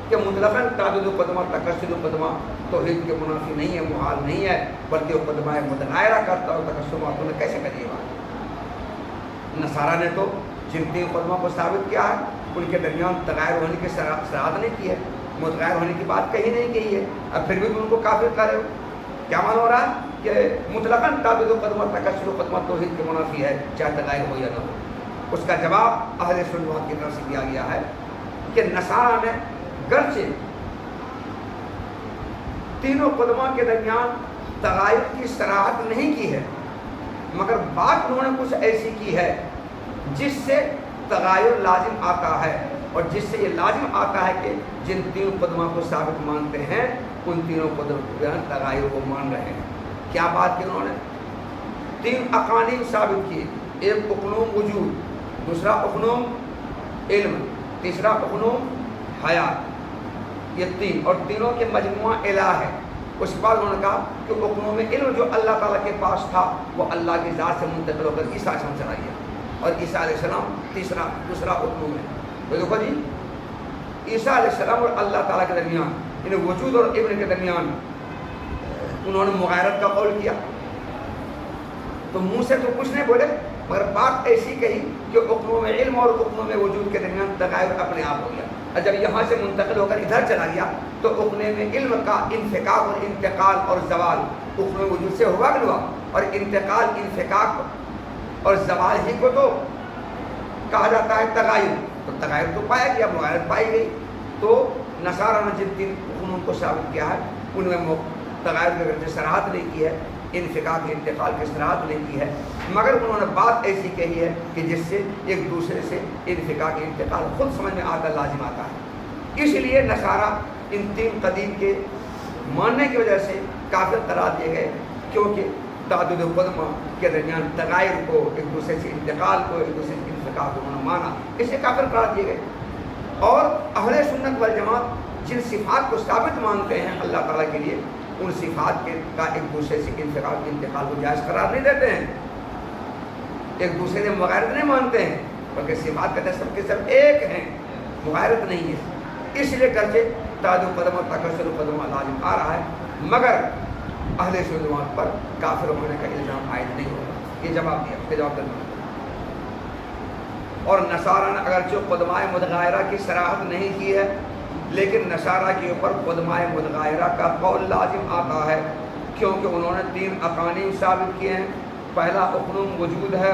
Speaker 2: کہ مطلقاً تعدد قدمہ تکسر قدمہ توحید کے منافی نہیں ہے، محال نہیں ہے، بلکہ وہ قدمہ متغیرہ کرتا ہو تکسر، تم نے کیسے کہہ دیا بات؟ نصارہ نے تو جن تین قدمہ کو ثابت کیا ہے ان کے درمیان تغیر ہونے کی سراحت نہیں کی ہے، متغیر ہونے کی بات کہیں نہیں کہی ہے، اب پھر بھی تم ان کو کافر کر رہے ہو۔ کیا مان ہو رہا ہے کہ مطلقاً تعدد قدمہ تکسر قدمہ توحید کے منافی ہے، چاہے تغیر ہو یا نہ ہو؟ اس کا جواب اہل سنت کی طرف سے دیا گیا ہے کہ نصارہ نے گرچہ تینوں قدمہ کے درمیان تغیر کی صراحت نہیں کی ہے، مگر بات انہوں نے کچھ ایسی کی ہے جس سے تغیر لازم آتا ہے، اور جس سے یہ لازم آتا ہے کہ جن تینوں قدمہ کو ثابت مانتے ہیں ان تینوں قدموں تغیر کو مان رہے ہیں۔ کیا بات کی انہوں نے؟ تین اقانیم ثابت کیے، ایک اقنوم وجود، دوسرا اقنوم علم، تیسرا اقنوم حیات، یہ تین، اور تینوں کے مجموعہ الہ ہے۔ اس کے بعد انہوں نے کہا کہ اقنوم علم جو اللہ تعالیٰ کے پاس تھا وہ اللہ کی ذات سے منتقل ہو کر عیسیٰ علیہ السلام چلا گیا، اور عیسیٰ علیہ السلام دوسرا اقنوم ہے۔ تو دیکھو جی، عیسیٰ علیہ السلام اور اللہ تعالیٰ کے درمیان، یعنی وجود اور علم کے درمیان انہوں نے مغایرت کا قول کیا، تو منہ سے تو کچھ نہیں بولے، مگر بات ایسی کہی کہ اقنوم علم اور اقنوم وجود کے درمیان تغیر اپنے آپ ہو گیا، اور جب یہاں سے منتقل ہو کر ادھر چلا گیا تو اقنوم علم کا انفکاک اور انتقال اور زوال اقنوم وجود سے ہوا کہ ہوا، اور انتقال انفکاک اور زوال ہی کو تو کہا جاتا ہے تغیر، تو تغیر تو پایا گیا، مغایرت پائی گئی۔ تو نصارہ نے جن تین اقنوم کو ثابت کیا ہے ان میں تغیر کی صراحت نہیں کی ہے، انفکاک انتقال کی صراحت نہیں کی ہے، مگر انہوں نے بات ایسی کہی ہے کہ جس سے ایک دوسرے سے انفکاک انتقال خود سمجھ میں آتا لازم آتا ہے۔ اس لیے نصارہ ان تین قدیم کے ماننے کی وجہ سے کافر قرار دیے گئے، کیونکہ تعدد قدمہ کے درمیان تغیر کو، ایک دوسرے سے انتقال کو، ایک دوسرے سے انفکاک کو انہوں نے مانا، اسے کافر قرار دیے گئے۔ اور اہل سنت والجماعت جن صفات کو ثابت مانتے ہیں اللہ تعالیٰ کے لیے، ان صفات کا ایک دوسرے سے انتقال کو جائز قرار نہیں دیتے ہیں، ایک دوسرے سے مغایرت نہیں مانتے ہیں، بلکہ صفات کہتے ہیں سب کے سب ایک ہیں، مغایرت نہیں ہے۔ اس لیے کرچے تعدد قدمہ تکسر قدمہ لازم آ رہا ہے، مگر اہل سنت پر کافر ہونے کا الزام عائد نہیں ہوگا۔ یہ جواب دیا، اس کے جواب دینا۔ اور نصارہ نے اگرچہ قدمہ متغیرہ کی صراحت نہیں کی ہے، لیکن نصارہ کے اوپر قدمہ متغیرہ کا قول لازم آتا ہے، کیونکہ انہوں نے تین اقانیم ثابت کیے ہیں۔ پہلا اقنوم وجود ہے،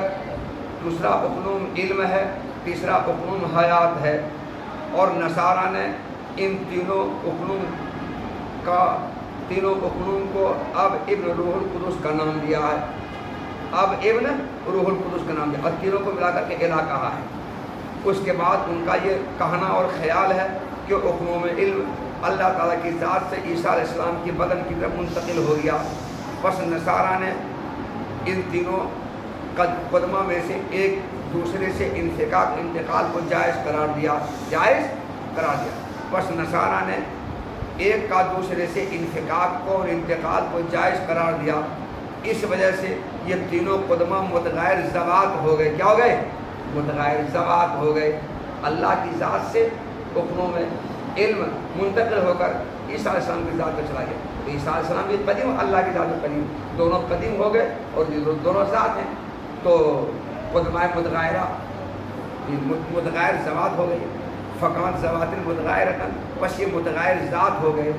Speaker 2: دوسرا اقنوم علم ہے، تیسرا اقنوم حیات ہے، اور نصارہ نے ان تینوں اقنوم کو اب ابن روح القدس کا نام دیا ہے، اب ابن روح القدس کا نام دیا، اور تینوں کو ملا کر کے الہ کہا ہے۔ اس کے بعد ان کا یہ کہنا اور خیال ہے کہ اقنوم علم اللہ تعالیٰ کی ذات سے عیسیٰ علیہ السلام کی بدن کی طرف منتقل ہو گیا، بس نصارہ نے ان تینوں قدمہ میں سے ایک دوسرے سے انفکاک انتقال کو جائز قرار دیا، بس نصارہ نے ایک کا دوسرے سے انفکاک کو اور انتقال کو جائز قرار دیا۔ اس وجہ سے یہ تینوں قدمہ متغیر ذوات ہو گئے۔ کیا ہو گئے؟ متغیر ذوات ہو گئے۔ اللہ کی ذات سے اقنوم علم منتقل ہو کر عیسیٰ علیہ السلام کی ذات میں چلا گیا، تو عیسیٰ علیہ السلام بھی قدیم، اللہ کی ذات میں قدیم، دونوں قدیم ہو گئے اور دونوں ذات ہیں، تو قدمہ متغیرہ متغیر ذوات ہو گئی، فقط ذوات متغیرۃ، بس یہ متغیر ذات ہو گئے،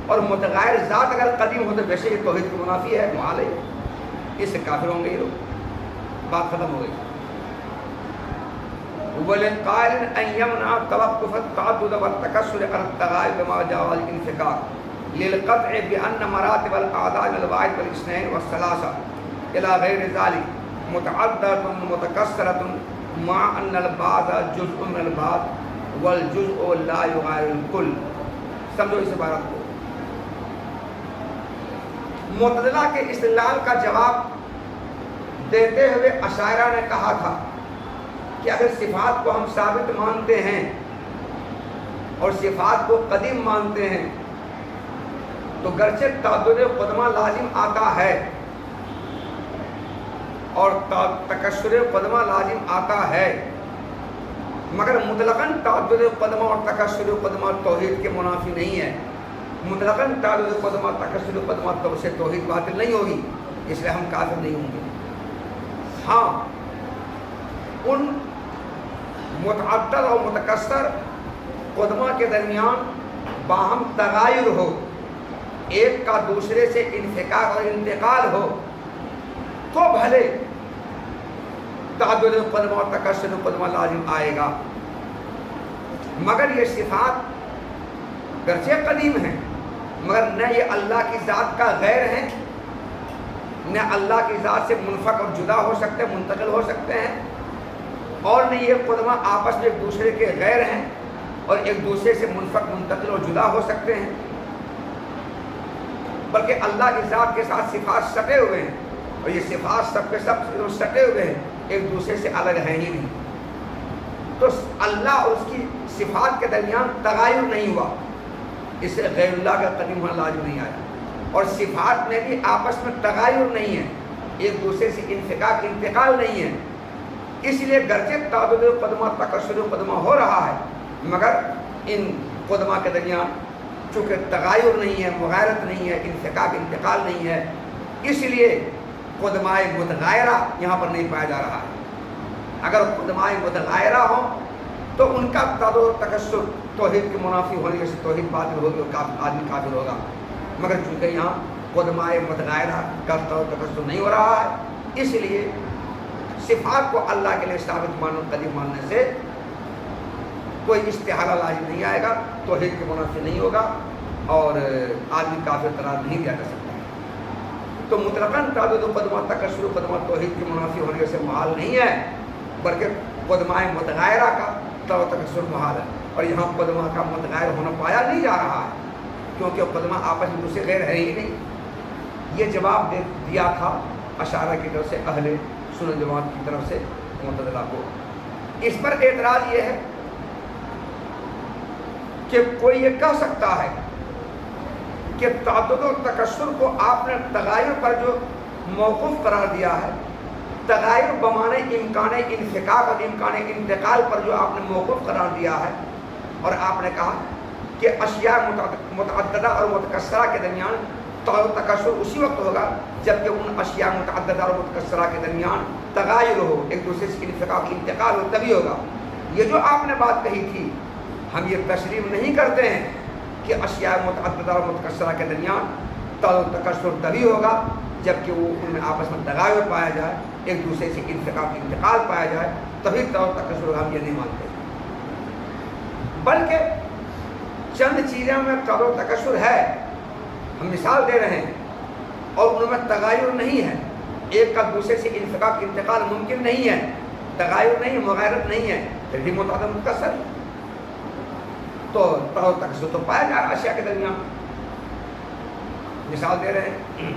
Speaker 2: اور متغیر ذات اگر قدیم ہو تو ویسے یہ توحید کی منافی ہے، محال ہے، اس سے کافر ہوں گے یہ لوگ، بات ختم ہو گئی۔ وَلِلْقَائِلِ أَنْ يَمْنَعَ تَوَقُّفَ التَّعَدُّدَ وَالتَّكَسُّرِ عَلَى التَّغَايُرِ بِمَا جَاءَ الْإِنْفِكَاكُ لِلْقَطْعِ بِأَنَّ مَرَاتِبَ الْأَعْدَاءِ مِنَ الْوَاحِدِ وَالِاثْنَيْنِ وَالثَّلَاثَةِ إِلَى غَيْرِ ذَلِكَ مُتَعَدَّدَةٌ مُتَكَسِّرَةٌ مَعَ أَنَّ الْبَعْضَ جُزْءٌ مِنَ الْبَعْضِ وَالْجُزْءُ لَا يُغَايِرُ الْكُلَّ۔ سمجھو اس عبارت کو، معتزلہ کے استدلال کا جواب دیتے ہوئے اشاعرہ نے کہا تھا کہ اگر صفات کو ہم ثابت مانتے ہیں اور صفات کو قدیم مانتے ہیں تو گرچہ تعدد قدمہ لازم آتا ہے، اور تکسر قدمہ لازم آتا ہے، مگر مطلقاً تعدد قدمہ اور تکسر قدمہ توحید کے منافی نہیں ہے۔ مطلقاً تعدد قدمہ تکسر قدمہ تو سے توحید باطل نہیں ہوگی، اس لیے ہم کافر نہیں ہوں گے۔ ہاں، ان متعدد اور متکثر قدمہ کے درمیان باہم تغایر ہو، ایک کا دوسرے سے انفکاک اور انتقال ہو، تو بھلے تعدد قدمہ اور تکسر قدمہ لازم آئے گا، مگر یہ صفات گرچہ قدیم ہیں مگر نہ یہ اللہ کی ذات کا غیر ہیں، نہ اللہ کی ذات سے منفک اور جدا ہو سکتے، منتقل ہو سکتے ہیں، اور نہ یہ قدمہ آپس میں ایک دوسرے کے غیر ہیں اور ایک دوسرے سے منفک، منتقل اور جدا ہو سکتے ہیں، بلکہ اللہ کی ذات کے ساتھ صفات سٹے ہوئے ہیں، اور یہ صفات سب کے سب سٹے ہوئے ہیں، ایک دوسرے سے الگ ہیں ہی نہیں۔ تو اللہ اور اس کی صفات کے درمیان تغایر نہیں ہوا، اس سے غیر اللہ کا قدیم ہونا لازم نہیں آیا، اور صفات میں بھی آپس میں تغایر نہیں ہے، ایک دوسرے سے انفکاک، انتقال نہیں ہے۔ اس لیے گرچہ تعدد قدمہ تکسر قدمہ ہو رہا ہے، مگر ان قدمہ کے درمیان چونکہ تغایر نہیں ہے، مغایرت نہیں ہے، انفکاک، انتقال نہیں ہے، اس لیے قدمہ متغایرہ یہاں پر نہیں پایا جا رہا ہے۔ اگر قدمہ متغایرہ ہوں تو ان کا تعدد و تکسر توحید کے منافی ہونے سے توحید باطل ہوگی اور آدمی کافر ہوگا، مگر چونکہ یہاں قدمہ متغایرہ کا تعدد و تکسر نہیں ہو رہا ہے، اس لیے صفات کو اللہ کے لیے ثابت مانو، قدیم ماننے سے کوئی استحالہ لازم نہیں آئے گا، توحید کے منافی نہیں ہوگا اور آدمی کافر قرار نہیں دیا جا سکتا۔ تو مطلقاً تعدد قدمہ تکسر قدمہ توحید کے منافی ہونے سے محال نہیں ہے، بلکہ قدمہ متغایرہ کا تعدد و تکسر محال ہے، اور یہاں قدمہ کا متغیر ہونا پایا نہیں جا رہا ہے، کیونکہ قدمہ آپس میں دوسرے غیر ہے ہی نہیں۔ یہ جواب دیا تھا اشاعرہ کی طرف سے، اہل سنت جماعت کی طرف سے معتزلہ کو۔ اس پر اعتراض یہ ہے کہ کوئی یہ کہہ سکتا ہے کہ تعدد و تکسر کو آپ نے تغایر پر جو موقوف قرار دیا ہے، تغایر بمعنی امکان انفکاک اور امکان انتقال پر جو آپ نے موقوف قرار دیا ہے، اور آپ نے کہا کہ اشیاء متعددہ اور متکثرہ کے درمیان تعدد و تکسر اسی وقت ہوگا جبکہ ان اشیاء متعددہ اور متکثرہ کے درمیان تغایر ہو، ایک دوسرے سے انفکاک، انتقال ہو، تبھی ہوگا۔ یہ جو آپ نے بات کہی تھی، ہم یہ تسلیم نہیں کرتے ہیں کہ اشیاء متعددہ اور متکثرہ کے درمیان تعدد و تکسر تبھی ہوگا جبکہ وہ ان میں آپس میں تغایر پایا جائے، ایک دوسرے سے انفکاک، انتقال پایا جائے، تبھی تعدد و تکسر ہوگا۔ ہم یہ نہیں مانتے، بلکہ چند چیزوں میں تعدد و تکسر ہے، ہم مثال دے رہے ہیں، اور ان میں تغایر نہیں ہے، ایک کا دوسرے سے انفکاک، انتقال ممکن نہیں ہے، تغایر نہیں، مغایرت نہیں ہے، پھر بھی متعدد متکثر، تو تعدد و تکسر تو پایا جا رہا ہے اشیاء کے درمیان۔ مثال دے رہے ہیں،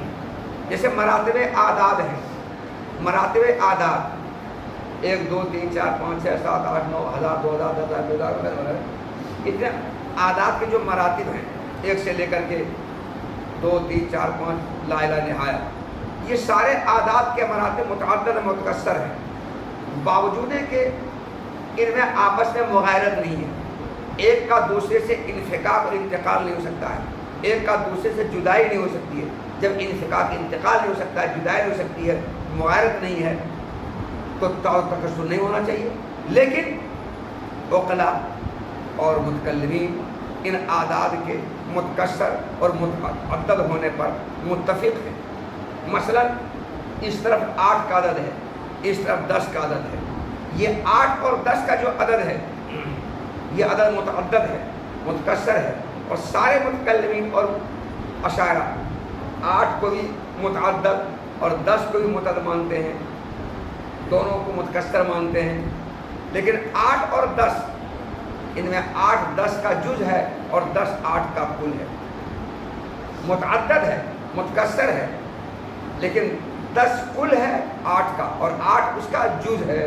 Speaker 2: جیسے مراتب اعداد ہیں، مراتب اعداد 1 2 3 4 5 6 7 8 9 1000 2000 10,000 2000 وغیرہ، اتنے اعداد کے جو مراتب ہیں، 1 سے لے کر کے 2 3 4 5 لا الہ نہایہ، یہ سارے اعداد کے مراتب متعدد متکثر ہیں، باوجود ہے کہ ان میں آپس میں مغایرت نہیں ہے، ایک کا دوسرے سے انفکاک اور انتقال نہیں ہو سکتا ہے، ایک کا دوسرے سے جدائی نہیں ہو سکتی ہے۔ جب انفکاک، انتقال نہیں ہو سکتا ہے، جدائی نہیں ہو سکتی ہے، مغایرت نہیں ہے، تو تعدد و تکسر نہیں ہونا چاہیے۔ لیکن عقلاء اور متکلمین ان اعداد کے متکثر اور متعدد ہونے پر متفق ہیں۔ مثلا اس طرف 8 کا عدد ہے، اس طرف 10 کا عدد ہے، یہ 8 اور 10 کا جو عدد ہے یہ عدد متعدد ہے، متکثر ہے، اور سارے متکلمین اور اشاعرہ 8 کو بھی متعدد اور 10 کو بھی متعدد مانتے ہیں، دونوں کو متکثر مانتے ہیں، لیکن 8 اور 10 ان میں 8 10 کا جز ہے اور 10 8 کا کل ہے، متعدد ہے، متکثر ہے، لیکن 10 کل ہے 8 کا اور 8 اس کا جز ہے،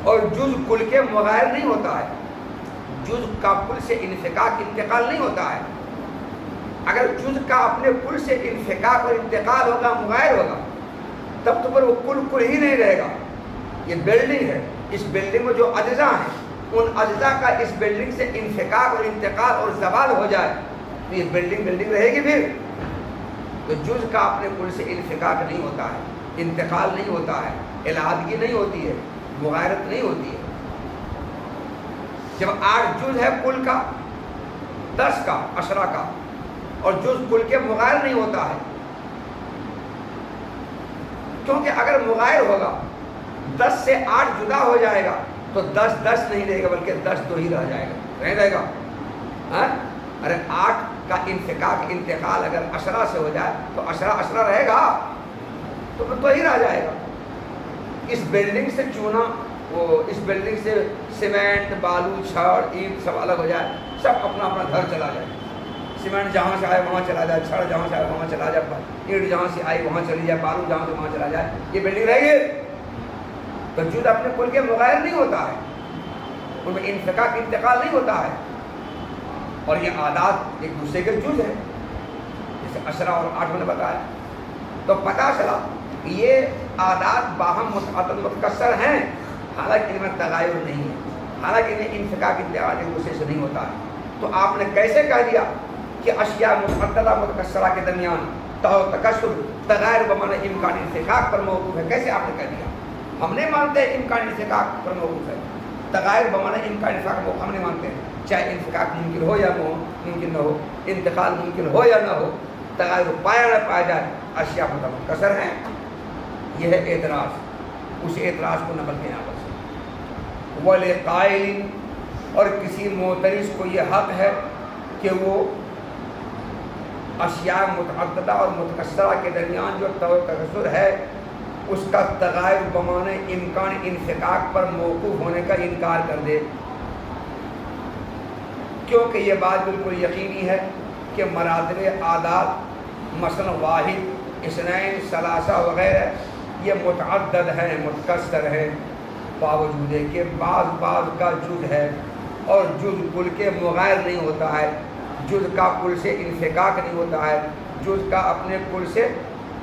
Speaker 2: اور جز کل کے مغایر نہیں ہوتا ہے، جز کا کل سے انفکاک، انتقال نہیں ہوتا ہے۔ اگر جز کا اپنے کل سے انفکاک اور انتقال ہوگا، مغایر ہوگا، تب تو پر وہ کل ہی نہیں رہے گا. یہ بلڈنگ ہے, اس بلڈنگ میں جو اجزاء ہیں ان اجزاء کا اس بلڈنگ سے انفکاک اور انتقال اور زوال ہو جائے تو یہ بلڈنگ رہے گی پھر؟ تو جز کا اپنے کل سے انفکاک نہیں ہوتا ہے, انتقال نہیں ہوتا ہے, علیحدگی نہیں ہوتی ہے, مغایرت نہیں ہوتی ہے. جب 8 جز ہے کل کا, 10 کا, 10 کا, اور جز کل کے مغایر نہیں ہوتا ہے, کیونکہ اگر مغایر ہوگا 10 سے 8 جدا ہو جائے گا تو 10 نہیں رہے گا بلکہ 10 2 ہی رہ جائے گا, نہیں رہے گا. ارے 8 کا انفکاک انتقال اگر 10 سے ہو جائے تو 10 رہے گا, تو پھر 2 ہی رہ جائے گا. اس بلڈنگ سے چونا, وہ اس بلڈنگ سے سیمنٹ, بالو, چھڑ, اینٹ سب الگ ہو جائے, سب اپنا اپنا گھر چلا جائے. سیمنٹ جہاں سے آئے وہاں چلا جائے, چھڑ جہاں سے آئے وہاں چلا جائے, اینٹ جہاں سے آئی وہاں چلی جائے, بالو جہاں سے وہاں چلا جائے, یہ بلڈنگ رہے گی. تو جز اپنے کل کے مغایر نہیں ہوتا ہے, ان میں انفکاک انتقال نہیں ہوتا ہے. اور یہ عادات ایک دوسرے کے جز ہیں, جیسے 10 اور 8 میں نے بتایا. تو پتہ چلا کہ یہ عادات باہم متعدد متکثر ہیں, حالانکہ ان میں تغایر نہیں ہے, حالانکہ انہیں انفکاک انتقال ایک دوسرے سے نہیں ہوتا ہے. تو آپ نے کیسے کہہ دیا کہ اشیاء متعددہ متکثرہ کے درمیان تکثر تغایر بمعنی امکان انفکاک پر موقوف ہے؟ کیسے آپ نے کہہ دیا؟ ہم نہیں مانتے امکان انفکاک پر موقوف ہے, تغایر بمعنی امکان انفکاک ہم نہیں مانتے ہیں, چاہے انفکاک ممکن ہو یا ممکن نہ ہو, انتقال ممکن ہو یا نہ ہو, تغایر پایا نہ پایا جائے, اشیاء متکثر ہیں. یہ ہے اعتراض, اس اعتراض کو نقل کے یہاں پر سے. وَلِقَائِلٍ, اور کسی معترض کو یہ حق ہے کہ وہ اشیاء متعددہ اور متکثرہ کے درمیان جو تکثر ہے اس کا تغایر بمعنی امکان انفکاک پر موقوف ہونے کا انکار کر دے, کیونکہ یہ بات بالکل یقینی ہے کہ مراتب عادات مثلا واحد, اثنین, ثلاثہ وغیرہ یہ متعدد ہیں, متکثر ہیں, باوجود ہے کہ بعض کا جز ہے اور جز کل کے مغایر نہیں ہوتا ہے, جز کا کل سے انفکاک نہیں ہوتا ہے, جز کا اپنے کل سے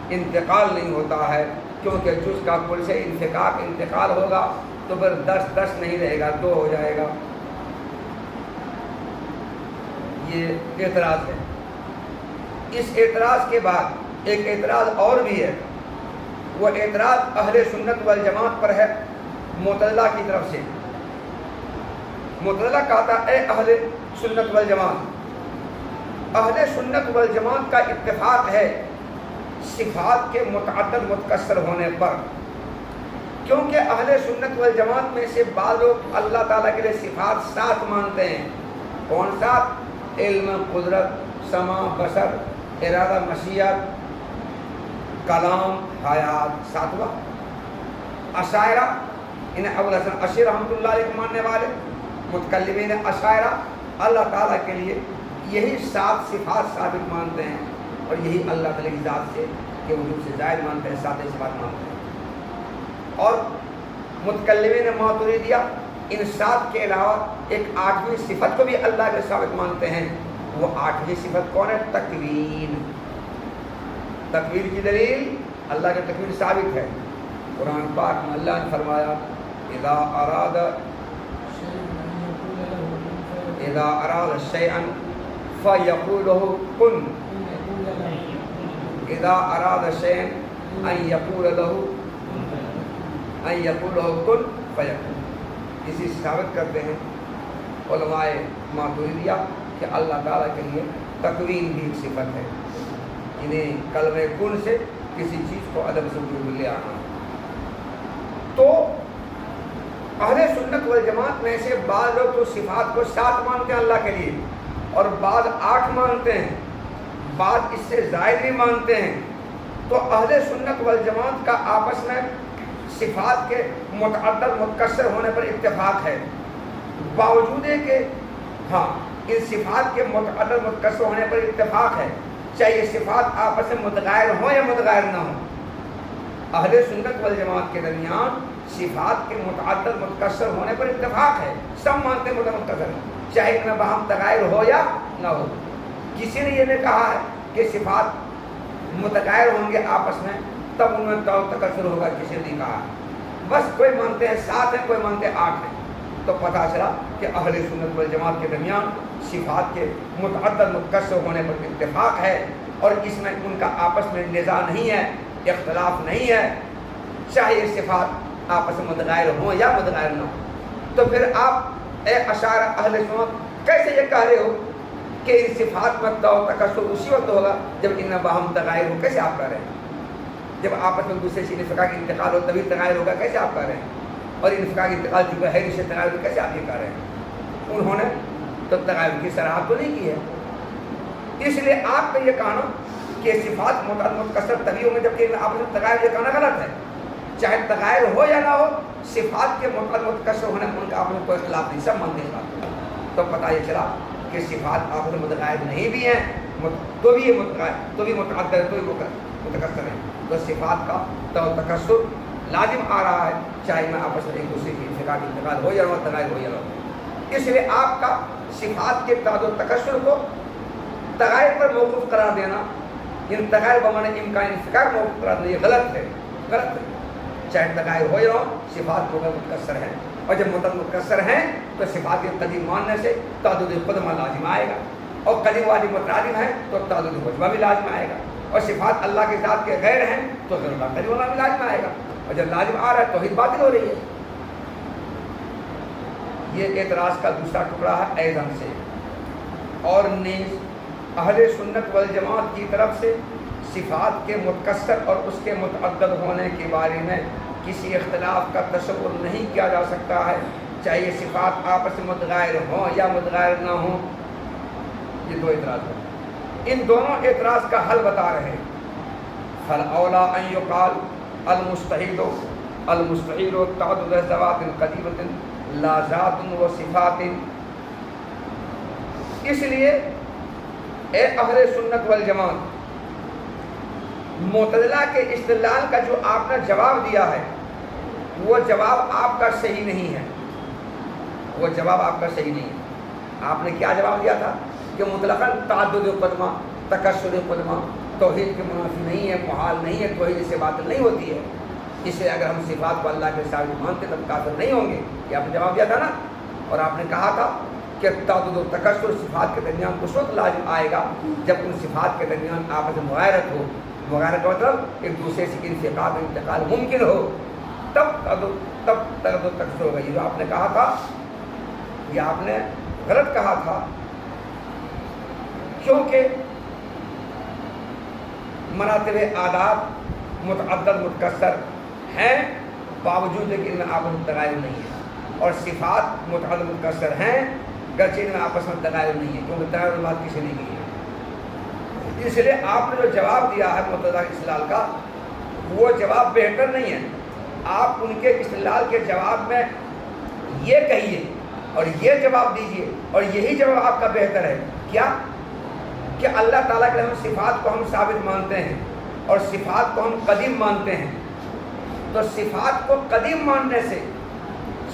Speaker 2: انتقال نہیں ہوتا ہے, کیونکہ جز کا کل سے انفکاک انتقال ہوگا تو پھر 10 نہیں رہے گا, 2 ہو جائے گا. یہ اعتراض ہے. اس اعتراض کے بعد ایک اعتراض اور بھی ہے, وہ اعتراض اہل سنت والجماعت پر ہے معتزلہ کی طرف سے. معتزلہ کہتا ہے اے اہل سنت والجماعت, اہل سنت والجماعت کا اتفاق ہے صفات کے متعدد متکثر ہونے پر, کیونکہ اہل سنت والجماعت میں سے بعض لوگ اللہ تعالیٰ کے لیے صفات 7 مانتے ہیں. کون 7؟ علم, قدرت, سمع, بصر, ارادہ, مشیت, کلام, حیات, 7واں. اشاعرہ, انہیں ابو الحسن اشعری رحمۃ اللہ علیہ کو ماننے والے متکلمین اشاعرہ اللہ تعالیٰ کے لیے یہی 7 صفات ثابت مانتے ہیں, اور یہی اللہ تعالیٰ کی ذات سے کے وجود سے زائد مانتے ہیں, 7 صفات مانتے ہیں. اور متکلمین ماتریدیہ ان 7 کے علاوہ ایک 8ویں صفت کو بھی اللہ کے ثابت مانتے ہیں. وہ 8ویں صفت کون ہے؟ تکوین. تکوین کی دلیل اللہ کے تکوین ثابت ہے. قرآن پاک میں اللہ نے فرمایا اذا اراد شيئا فيقول له كن, اذا اراد شيئا ان يقول له كن فيكون. اسی ثابت کرتے ہیں علماء ماتریدیہ کہ اللہ تعالیٰ کے لیے تکوین بھی ایک صفت ہے, انہیں کلمہ کن سے کسی چیز کو عدم سے وجود میں لے آنا. تو اہل سنت والجماعت میں سے بعض لوگ تو صفات کو 7 مانتے ہیں اللہ کے لیے, اور بعض 8 مانتے ہیں, بعض اس سے زائد بھی مانتے ہیں. تو اہل سنت والجماعت کا آپس میں صفات کے متعدد متکثر ہونے پر اتفاق ہے, باوجود ہے کہ ہاں ان صفات کے متعدد متکثر ہونے پر اتفاق ہے, چاہے یہ صفات آپس میں متغیر ہوں یا متغیر نہ ہوں. اہل سنت والجماعت کے درمیان صفات کے متعدد متکثر ہونے پر اتفاق ہے, سب مانتے ہیں متکثر, چاہے ان میں باہم تغیر ہو یا نہ ہو. کسی نے یہ نہیں کہا ہے کہ صفات متغیر ہوں گے آپس میں تب ان میں تکثر ہوگا کسی نے کہا. بس کوئی مانتے ہیں 7 ہیں, کوئی مانتے ہیں 8 ہیں. تو پتہ چلا کہ اہل سنت والجماعت کے درمیان صفات کے متعدد متکثر ہونے پر اتفاق ہے, اور اس میں ان کا آپس میں نزاع نہیں ہے, اختلاف نہیں ہے, چاہے یہ صفات آپس میں متغیر ہوں یا متغیر نہ ہوں. تو پھر آپ اے اشاعرہ اہل سنت کیسے یہ کہہ رہے ہو کہ ان صفات میں تکثر اسی وقت ہوگا جب ان میں باہم تغیر ہو؟ کیسے آپ کہہ رہے ہیں؟ جب آپس میں دوسرے چیز فقہ کا انتقال ہو تبھی تغیر ہوگا, کیسے آپ کہہ رہے ہیں؟ اور ان فقہ کا انتقال چونکہ ہے رشتے تغیر ہو, کیسے آپ یہ کہہ رہے ہیں؟ انہوں نے تو تغیر کی صراحت تو نہیں کی ہے. اس لیے آپ کا یہ کہنا کہ صفات متکثر تبھی ہوں گے جبکہ آپ نے تغیر یہ کہنا غلط ہے. چاہے تغیر ہو یا نہ ہو, صفات کے متکثر ہونے ان کا آپ نے کوئی اختلاف نہیں, سب مانتے ہیں. تو پتہ یہ چلا کہ صفات آپ میں متغیر نہیں بھی ہیں تو بھی یہ متغیر, تو بھی متعدد ہے, تو بھی متکثر ہیں. تو صفات کا تکثر لازم آ رہا ہے, چاہے میں آپس میں ایک دوسرے کی فقہ کی انتقال ہو یا نہ ہو, تغیر ہو یا نہ ہو. اس لیے آپ کا صفات کے تعدد تکثر کو تغیر پر موقوف قرار دینا, ان تغیر بمانے امکان انفکاک موقوف قرار دینا, یہ غلط ہے, غلط ہے. چاہے تغیر ہو یا نہ ہو, صفات کو متکثر ہیں, اور جب متکثر ہیں تو صفات کے قدیم ماننے سے تعدد قدمہ لازم آئے گا, اور قدیم والی مترادم ہے تو تعدد وجبہ بھی لازم آئے گا, اور صفات اللہ کے ذات کے غیر ہیں تو غیر اللہ قدیم ہونا بھی لازم آئے گا, اور جب لازم آ رہا ہے توحید باطل ہو رہی ہے. یہ اعتراض کا دوسرا ٹکڑا ہے ایضاً سے. اور نیز اہل سنت والجماعت کی طرف سے صفات کے متکثر اور اس کے متعدد ہونے کے بارے میں کسی اختلاف کا تصور نہیں کیا جا سکتا ہے, چاہے یہ صفات آپس میں متغیر ہوں یا متغیر نہ ہوں. یہ دو اعتراض ہیں, ان دونوں اعتراض کا حل بتا رہے ہیں. فالاولیٰ ان یقال المستحیل تعدد ذوات قدیمۃ لا ذات و صفات. اس لیے اے اہل سنت والجماعت, معتزلہ کے استدلال کا جو آپ نے جواب دیا ہے وہ جواب آپ کا صحیح نہیں ہے, وہ جواب آپ کا صحیح نہیں ہے. آپ نے کیا جواب دیا تھا کہ مطلقاً تعدد قدمہ, تکثر قدمہ توحید کے منافی نہیں ہے, محال نہیں ہے, توحید سے باطل نہیں ہوتی ہے. اس لیے اگر ہم صفات کو اللہ کے ثابت مانتے تب کافر نہیں ہوں گے, یہ آپ نے جواب دیا تھا نا. اور آپ نے کہا تھا کہ تعدد و تکثر صفات کے درمیان اس وقت لازم آئے گا جب ان صفات کے درمیان آپس میں مغایرت ہو. مغایرت کا مطلب ایک دوسرے سے انفقاق میں انتقال ممکن ہو, تب تعدد و تکثر ہوگا. یہ جو آپ نے کہا تھا یہ آپ نے غلط کہا تھا, کیونکہ مراتب آداب متعدد متکثر ہیں باوجود کہ ان میں آپس میں تغیر نہیں ہے, اور صفات متعدد متکثر ہیں گرچہ ان میں آپس میں تغیر نہیں ہے, کیونکہ تغیر بات کسی نے کی ہے. اس لیے آپ نے جو جواب دیا ہے معتزلہ کے استدلال کا وہ جواب بہتر نہیں ہے. آپ ان کے استدلال کے جواب میں یہ کہیے اور یہ جواب دیجیے, اور یہی جواب آپ کا بہتر ہے. کیا کہ اللہ تعالیٰ کے ہم صفات کو ہم ثابت مانتے ہیں اور صفات کو ہم قدیم مانتے ہیں. تو صفات کو قدیم ماننے سے,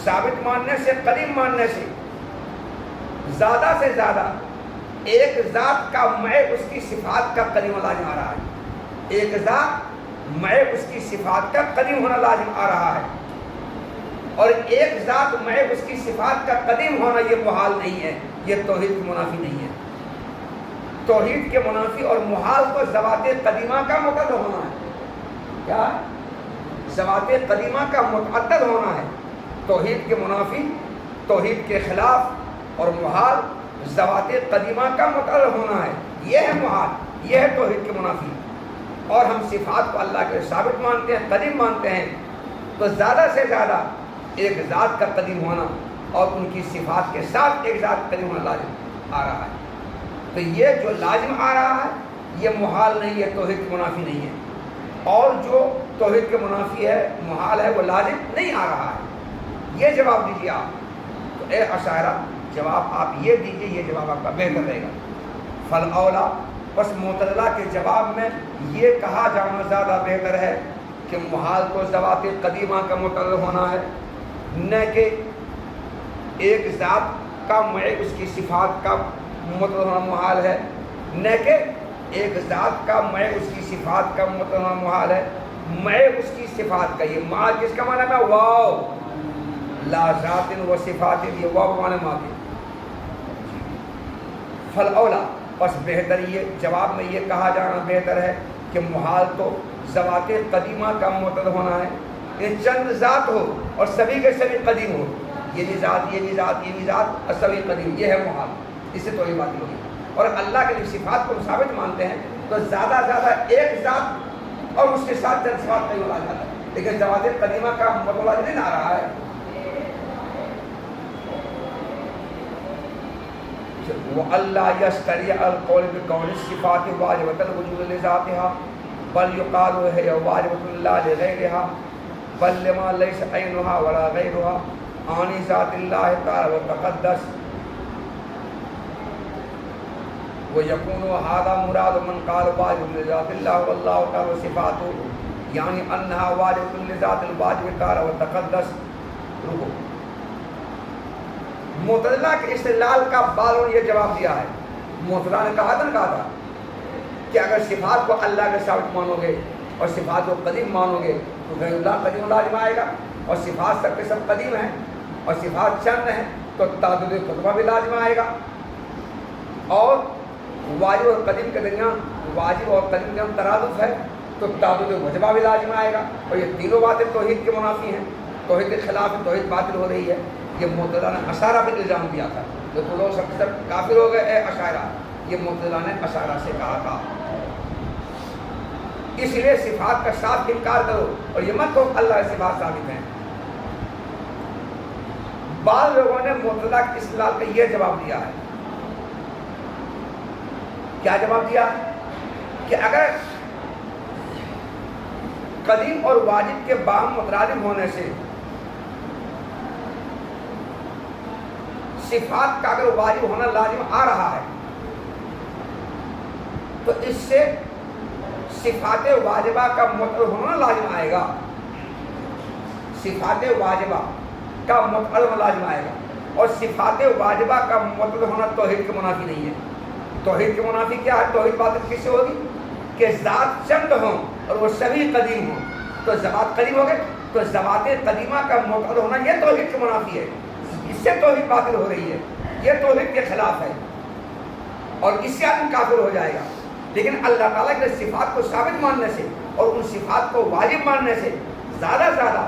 Speaker 2: ثابت ماننے سے, قدیم ماننے سے زیادہ سے زیادہ ایک ذات کا مع اس کی صفات کا قدیم ہونا لازم آ رہا ہے. ایک ذات مع اس کی صفات کا قدیم ہونا لازم آ رہا ہے, اور ایک ذات مع اس کی صفات کا قدیم ہونا یہ محال نہیں ہے, یہ توحید کی منافی نہیں ہے. توحید کے منافی اور محال کو ذوات قدیمہ کا متعدد ہونا ہے. کیا ذوات قدیمہ کا متعدد ہونا ہے. توحید کے منافی, توحید کے خلاف اور محال ذوات قدیمہ کا متعدد ہونا ہے. یہ ہے محال, یہ ہے توحید کے منافی. اور ہم صفات کو اللہ کے ثابت مانتے ہیں, قدیم مانتے ہیں, تو زیادہ سے زیادہ ایک ذات کا قدیم ہونا اور ان کی صفات کے ساتھ ایک ذات قدیم ہونا لازم آ رہا ہے. تو یہ جو لازم آ رہا ہے یہ محال نہیں ہے, توحید کی منافی نہیں ہے. اور جو توحید کے منافی ہے, محال ہے, وہ لازم نہیں آ رہا ہے. یہ جواب دیجیے آپ. تو اے اشاعرہ جواب آپ یہ دیجیے, یہ جواب آپ کا بہتر رہے گا. فالاولیٰ, بس معتزلہ کے جواب میں یہ کہا جانا زیادہ بہتر ہے کہ محال تو ذوات قدیمہ کا متعدد ہونا ہے, نہ کہ ایک ذات کا مع اس کی صفات کا متعدد ہونا محال ہے, نہ کہ ایک ذات کا مع اس کی صفات کا متعدد ہونا محال ہے, میں اس کی صفات کا، یہ ما کس کا معنی ہے؟ واو، لا ذات و صفات، یہ واو معنی ما کے فالاولا، بس بہتر یہ جواب میں یہ کہا جانا بہتر ہے کہ محال تو ذوات قدیمہ کا معتد ہونا ہے، یہ چند ذات ہو اور سبھی کے سبھی قدیم ہو، یہ بھی ذات، یہ بھی ذات، یہ بھی ذات اور سبھی قدیم، یہ ہے محال، اس سے تو یہ بات ہوگی۔ اور اللہ کے صفات کو ثابت مانتے ہیں تو زیادہ زیادہ ایک ذات اور اس کے ساتھ چند صفات کا یوں آ جاتا ہے، لیکن ذوات قدیمہ کا مطلب نہیں آ رہا ہے۔ وَأَلَّا يَسْتَرِيَ الْقَوْلِ بِقَوْلِ الصِّفَاتِ وَاجِبَةَ الْوُجُودِ لِذَاتِهَا بَلْ يُقَالُ هِيَ وَاجِبَةٌ لَا لِغَيْرِهَا بَلْ لِمَا لَيْسَ عَيْنُهَا وَلَا غَيْرُهَا عَنِ ذَاتِ اللَّهِ تَعَالَى وَتَقَدَّسَ وَيَكُونُ هَذَا مُرَادُ مَنْ قَالَ وَاجِبٌ لِذَاتِ اللَّهِ وَاللَّهُ تَعَالَى وَصِفَاتُهُ یعنی أَنَّهَا وَاجِبَةٌ لِذَاتِ الْوَاجِبِ تَعَالَى وَتَقَدَّسَ۔ معتزلہ کے استدلال کا بالوں نے یہ جواب دیا ہے، معتزلہ نے کہا تھا کہ اگر صفات کو اللہ کے ثابت مانو گے اور صفات کو قدیم مانو گے تو غیر اللہ قدیم لازم آئے گا، اور صفات سب کے سب قدیم ہیں اور صفات چند ہیں تو تعدد قدمہ بھی لازم آئے گا، اور واجب اور قدیم کے درمیان، واجب اور قدیم کے درمیان ترادف ہے تو تعدد وجبہ بھی لازم آئے گا، اور یہ تینوں باتیں توحید کے منافی ہیں، توحید کے خلاف توحید باطل ہو رہی ہے۔ یہ معتزلہ نے اشاعرہ پہ الزام دیا تھا، جو تو لوگ سب کافر ہو گئے اے اشاعرہ، یہ معتزلہ نے اشاعرہ سے کہا تھا۔ اس لیے صفات کا صاف انکار کرو اور یہ مت کہو اللہ کے صفات ثابت ہیں۔ بعض لوگوں نے معتزلہ کے استدلال کا یہ جواب دیا ہے، کیا جواب دیا کہ اگر قدیم اور واجب کے باہم مترادف ہونے سے صفات کا اگر واجب ہونا لازم آ رہا ہے تو اس سے صفات واجبہ کا مطلب ہونا لازم آئے گا، صفات واجبہ کا مطلب ہونا لازم آئے گا، اور صفات واجبہ کا مطلب ہونا توحید کے منافی نہیں ہے۔ توحید کے منافی کیا ہے؟ توحید باطل کس سے ہوگی کہ ذات چند ہوں اور وہ سبھی قدیم ہوں، تو ذوات قدیم ہو گئے تو ذوات قدیمہ کا مطلب ہونا یہ توحید کے منافی ہے، اس سے توحید باطل ہو رہی ہے، یہ توحید کے خلاف ہے اور اس سے آدمی کافر ہو جائے گا۔ لیکن اللہ تعالیٰ کے صفات کو ثابت ماننے سے اور ان صفات کو واجب ماننے سے زیادہ زیادہ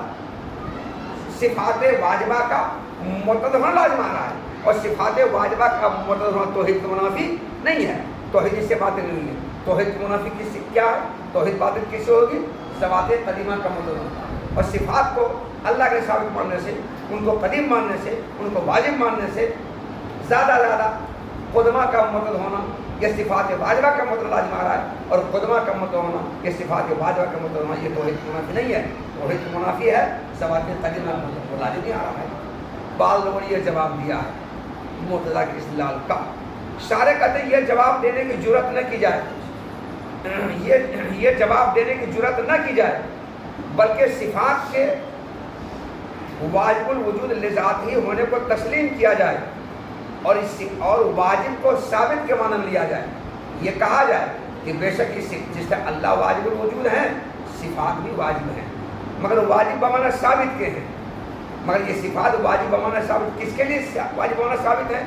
Speaker 2: صفات واجبہ کا مطلب ہونا لازم آ رہا ہے، اور صفات واجبہ کا مطلب ہونا توحید کے منافی نہیں ہے، توحید اس سے باطل نہیں ہے۔ توحید کے منافی کس سے کیا ہے؟ توحید باطل کس سے ہوگی؟ ذوات قدیمہ کا مطلب ہونا، اور صفات کو اللہ کے ثابت ماننے سے، ان کو قدیم ماننے سے، ان کو واجب ماننے سے زیادہ زیادہ قدمہ کا مطلب ہونا یہ صفات واجبہ کا مطلب لازم آ رہا ہے، اور قدمہ کا مطلب ہونا یہ صفات واجبہ کا مطلب ہونا یہ توحید منافی نہیں ہے، توحید منافی ہے، ذوات قدیمہ کا مطلب لازم نہیں آ رہا ہے۔ بعض لوگوں نے یہ جواب دیا ہے معتزلہ کے استدلال کا، سارے کہتے ہیں یہ جواب دینے کی جرات نہ کی جائے، یہ جواب دینے کی جرات نہ کی جائے، بلکہ صفات کے واجب الوجود لذات ہی ہونے کو تسلیم کیا جائے اور واجب کو ثابت کے معنی میں لیا جائے۔ یہ کہا جائے کہ بے شک جس طرح اللہ واجب الوجود ہیں صفات بھی واجب ہیں، مگر واجب بمعنی ثابت کے ہیں، مگر یہ صفات واجب بمعنی ثابت کس کے لیے واجب بمعنی ثابت ہے؟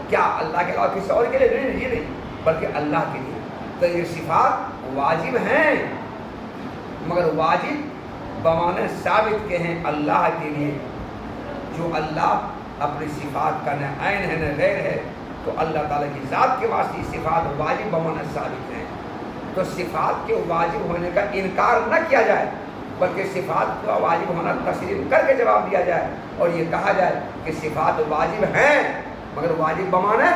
Speaker 2: کیا اللہ کے علاوہ کسی اور کے لیے؟ نہیں، یہ نہیں، بلکہ اللہ کے لیے۔ تو یہ صفات واجب ہیں مگر واجب بمعنی ثابت کے ہیں اللہ کے لیے، جو اللہ اپنی صفات کا نہ عین ہے نہ غیر ہے، تو اللہ تعالیٰ کی ذات کے واسطے صفات واجب بمعنی ثابت ہیں۔ تو صفات کے واجب ہونے کا انکار نہ کیا جائے، بلکہ صفات کا واجب ہونا تسلیم کر کے جواب دیا جائے، اور یہ کہا جائے کہ صفات واجب ہیں مگر واجب بمعنی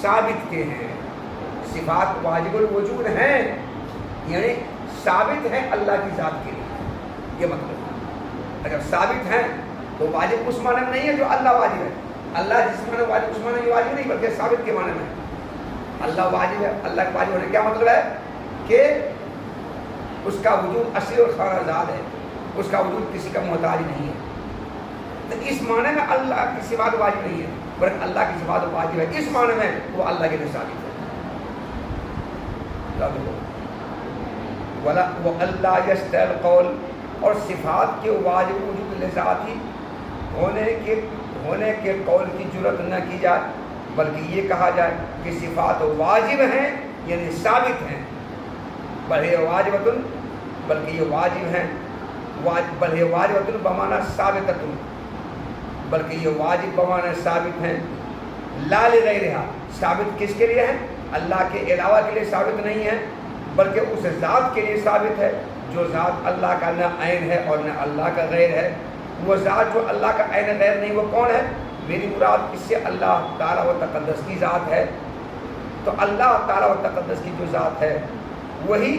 Speaker 2: ثابت کے ہیں، صفات واجب الوجود ہیں یعنی ثابت ہیں اللہ کی ذات کے لیے، یہ مطلب ہے۔ اگر ثابت ہیں تو واجب اس معنی میں نہیں ہے جو اللہ واجب ہے، اللہ جس معنی واجب اس معنی میں واجب نہیں، بلکہ ثابت کے معنی میں ہے۔ اللہ واجب ہے، اللہ کا واجب ہونے کیا مطلب ہے کہ اس کا وجود اصلی اور خارج ذات ہے، اس کا وجود کسی کا محتاج نہیں ہے، تو اس معنی میں اللہ کی صفات واجب نہیں ہے، بلکہ اللہ کی صفات واجب ہے، اس معنی میں وہ اللہ کے لیے ثابت ہے۔ وَأَلَّا يَسْتَعِ الْقَوْلِ، اور صفات کے واجب وجود لذاتی ہونے کے قول کی جرت نہ کی جائے، بلکہ یہ کہا جائے کہ صفات واجب ہیں یعنی ثابت ہیں، بلکہ واجبۃ، بلکہ یہ واجب ہیں، بلکہ واجبۃ بمعنی ثابتۃ، بلکہ یہ واجب بمعنی ثابت ہیں، لا لغیرہا، ثابت کس کے لیے ہیں؟ اللہ کے علاوہ کے لیے ثابت نہیں ہے، بلکہ اس ذات کے لیے ثابت ہے جو ذات اللہ کا نہ عین ہے اور نہ اللہ کا غیر ہے۔ وہ ذات جو اللہ کا عین غیر نہیں، وہ کون ہے؟ میری مراد اس سے اللہ تعالیٰ و تقدس کی ذات ہے۔ تو اللہ تعالیٰ و تقدس کی جو ذات ہے وہی